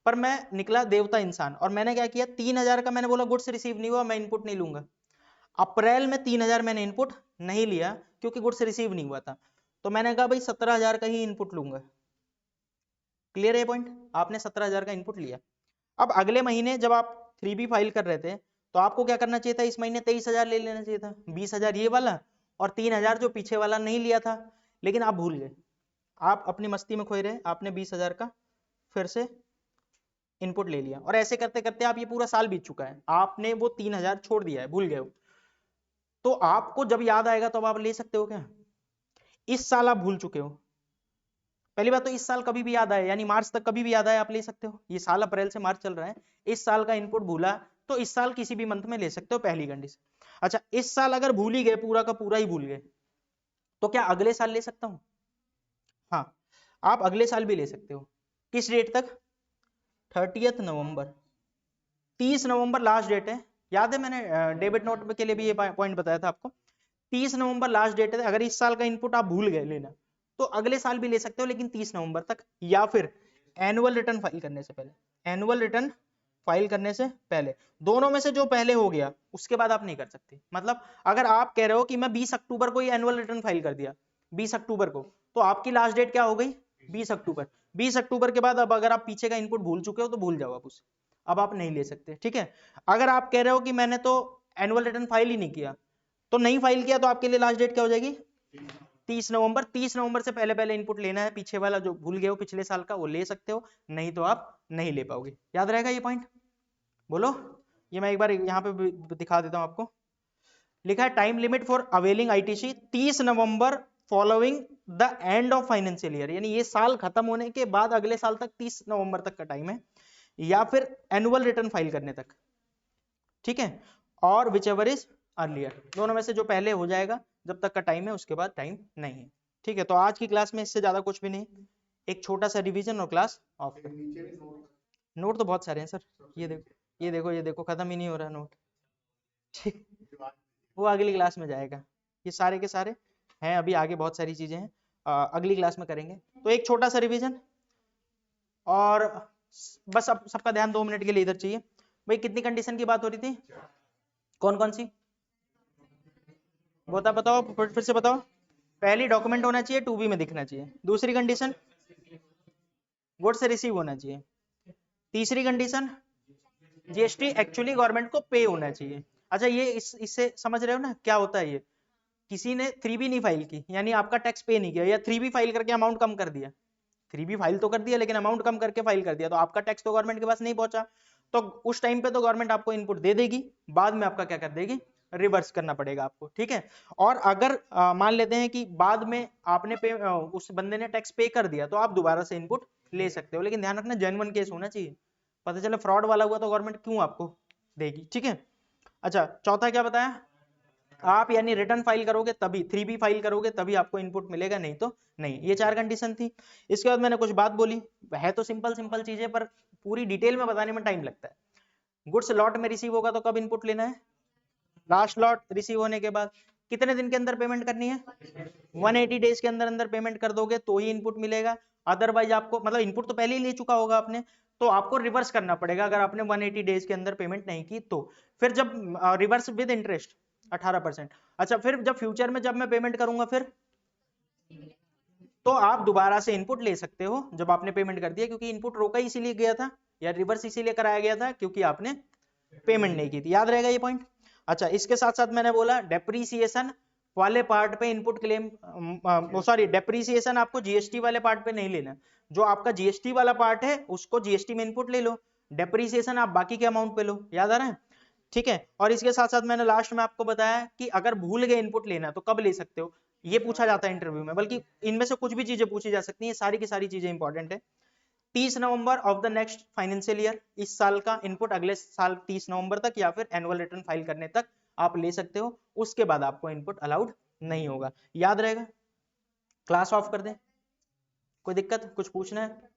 Speaker 1: पर मैं निकला देवता इंसान, और मैंने क्या किया, 3,000 का मैंने बोला गुड्स रिसीव नहीं हुआ, मैं इनपुट नहीं लूंगा। अप्रैल में 3,000 मैंने इनपुट नहीं लिया, क्योंकि गुड्स रिसीव नहीं हुआ था, तो मैंने कहा भाई 17,000 का ही इनपुट लूंगा। क्लियर है पॉइंट, आपने 17,000 का इनपुट लिया। अब अगले महीने जब आप 3B फाइल कर रहे थे, तो आपको क्या करना चाहिए था, इस महीने 23,000 ले लेना चाहिए था, 20,000 ये वाला और 3,000 जो पीछे वाला नहीं लिया था, लेकिन आप भूल गए, आप अपनी मस्ती में खोए रहे, आपने 20,000 का फिर से इनपुट ले लिया, और ऐसे करते करते आप, ये पूरा साल बीत चुका है, आपने वो 3,000 छोड़ दिया है, भूल गए हो। तो आपको जब याद आएगा तो आप ले सकते हो क्या, इस साल आप भूल चुके हो, पहली बात तो इस साल कभी भी याद आए, यानी मार्च तक कभी भी याद आए आप ले सकते हो, ये साल अप्रैल से मार्च चल रहा है, इस साल का इनपुट भूला तो इस साल किसी भी मंथ में ले सकते हो, पहली कंडीशन। अच्छा, इस साल अगर भूल ही गए, पूरा का पूरा ही भूल गए, तो क्या अगले साल ले सकता हूं, हाँ आप अगले साल भी ले सकते हो, किस डेट तक, 30 नवंबर, 30 नवंबर लास्ट डेट है, याद है मैंने डेबिट नोट के लिए भी ये पॉइंट बताया था आपको, 30 नवंबर लास्ट डेट है। अगर इस साल का इनपुट आप भूल गए लेना, तो अगले साल भी ले सकते हो, लेकिन 30 नवंबर तक, या फिर एनुअल रिटर्न फाइल करने से पहले, एनुअल रिटर्न फाइल करने से पहले, दोनों में से जो पहले हो गया उसके बाद आप नहीं कर सकते। मतलब अगर आप कह रहे हो कि मैं 20 अक्टूबर को ही एनुअल रिटर्न फाइल कर दिया, 20 अक्टूबर को, तो आपकी लास्ट डेट क्या हो गई, 20 अक्टूबर। 20 अक्टूबर के बाद अब अगर आप पीछे का इनपुट भूल चुके हो तो भूल जाओ आप उसे, अब आप नहीं ले सकते, ठीक है। अगर आप कह रहे हो कि मैंने तो एनुअल रिटर्न फाइल ही नहीं किया, तो नहीं फाइल किया, तो आपके लिए लास्ट डेट क्या हो जाएगी, 30 नवंबर। 30 नवंबर से पहले पहले इनपुट लेना है, पीछे वाला जो भूल गए हो पिछले साल का, वो ले सकते हो, नहीं तो आप नहीं ले पाओगे। याद रहेगा ये पॉइंट, बोलो। ये मैं एक बार यहाँ पे दिखा देता हूँ आपको, लिखा है time limit for availing ITC 30 November following the end of financial year, यानी ये साल खत्म होने के बाद अगले साल तक 30 नवंबर तक का टाइम है, या फिर एनुअल रिटर्न फाइल करने तक, ठीक है, और विच एवर इज अर्लियर, दोनों में से जो पहले हो जाएगा, जब तक का टाइम है, उसके बाद टाइम नहीं है, ठीक है। तो आज की क्लास में इससे ज्यादा कुछ भी नहीं, एक छोटा सा रिवीजन और क्लास ऑफ।
Speaker 2: नीचे भी नोट
Speaker 1: नोट तो बहुत सारे हैं सर, ये देखो ये देखो ये देखो, खत्म ही नहीं हो रहा नोट, ठीक, वो अगली क्लास में जाएगा, ये सारे के सारे हैं, अभी आगे बहुत सारी चीजें हैं, अगली क्लास में करेंगे। तो एक छोटा सा रिवीजन, और बस अब सबका ध्यान 2 मिनट के लिए इधर चाहिए। भाई कितनी कंडीशन की बात हो रही थी, कौन कौन सी, बताओ बताओ, फिर से बताओ। पहली डॉक्यूमेंट होना चाहिए, 2B में दिखना चाहिए। दूसरी कंडीशन गुड से रिसीव होना चाहिए। तीसरी कंडीशन जीएसटी एक्चुअली गवर्नमेंट को पे होना चाहिए। अच्छा, ये इससे समझ रहे हो ना क्या होता है ये, किसी ने 3B नहीं फाइल की, यानी आपका टैक्स पे नहीं किया, या 3B फाइल करके अमाउंट कम कर दिया, 3B फाइल तो कर दिया लेकिन अमाउंट कम करके फाइल कर दिया, तो आपका टैक्स तो गवर्नमेंट के पास नहीं पहुंचा, तो उस टाइम पे तो गवर्नमेंट आपको इनपुट दे देगी, बाद में आपका क्या कर देगी, रिवर्स करना पड़ेगा आपको, ठीक है। और अगर मान लेते हैं कि बाद में आपने उस बंदे ने टैक्स पे कर दिया, तो आप दोबारा से इनपुट ले सकते हो, लेकिन ध्यान रखना जेन्युइन केस होना चाहिए, पता चले फ्रॉड वाला हुआ तो गवर्नमेंट क्यों आपको देगी, ठीक है। अच्छा, चौथा क्या बताया, आप यानी रिटर्न फाइल करोगे तभी, 3B फाइल करोगे तभी आपको इनपुट मिलेगा, नहीं तो नहीं। ये 4 कंडीशन थी। इसके बाद मैंने कुछ बात बोली, है तो सिंपल सिंपल चीजें, पर पूरी डिटेल में बताने में टाइम लगता है। गुड्स लॉट में रिसीव होगा तो कब इनपुट लेना है, लास्ट लॉट रिसीव होने के बाद। कितने दिन के अंदर पेमेंट करनी है, 180 डेज के अंदर अंदर पेमेंट कर दोगे तो ही इनपुट मिलेगा, अदरवाइज आपको, मतलब इनपुट तो पहले ही ले चुका होगा आपने, तो आपको रिवर्स करना पड़ेगा अगर आपने 180 डेज के अंदर पेमेंट नहीं की तो। फिर जब रिवर्स विद इंटरेस्ट 18%। अच्छा, फिर जब फ्यूचर में जब मैं पेमेंट करूंगा फिर तो आप दोबारा से इनपुट ले सकते हो जब आपने पेमेंट कर दिया, क्योंकि इनपुट रोका इसीलिए गया था या रिवर्स इसीलिए कराया गया था क्योंकि आपने पेमेंट नहीं की थी, याद रहेगा ये पॉइंट। अच्छा, इसके साथ साथ मैंने बोला डेप्रीसिएशन वाले पार्ट पे इनपुट क्लेम, सॉरी डेप्रीसिएशन आपको जीएसटी वाले पार्ट पे नहीं लेना, जो आपका जीएसटी वाला पार्ट है उसको जीएसटी में इनपुट ले लो, डेप्रीसिएशन आप बाकी के अमाउंट पे लो, याद आ रहा है, ठीक है। और इसके साथ साथ मैंने लास्ट में आपको बताया कि अगर भूल गए इनपुट लेना तो कब ले सकते हो, ये पूछा जाता है इंटरव्यू में, बल्कि इनमें से कुछ भी चीजें पूछी जा सकती हैं, सारी की सारी चीजें इंपॉर्टेंट है। 30 November of the next financial year, इस साल का इनपुट अगले साल 30 नवंबर तक या फिर एनुअल रिटर्न फाइल करने तक आप ले सकते हो, उसके बाद आपको इनपुट अलाउड नहीं होगा, याद रहेगा। क्लास ऑफ कर दें, कोई दिक्कत, कुछ पूछना है।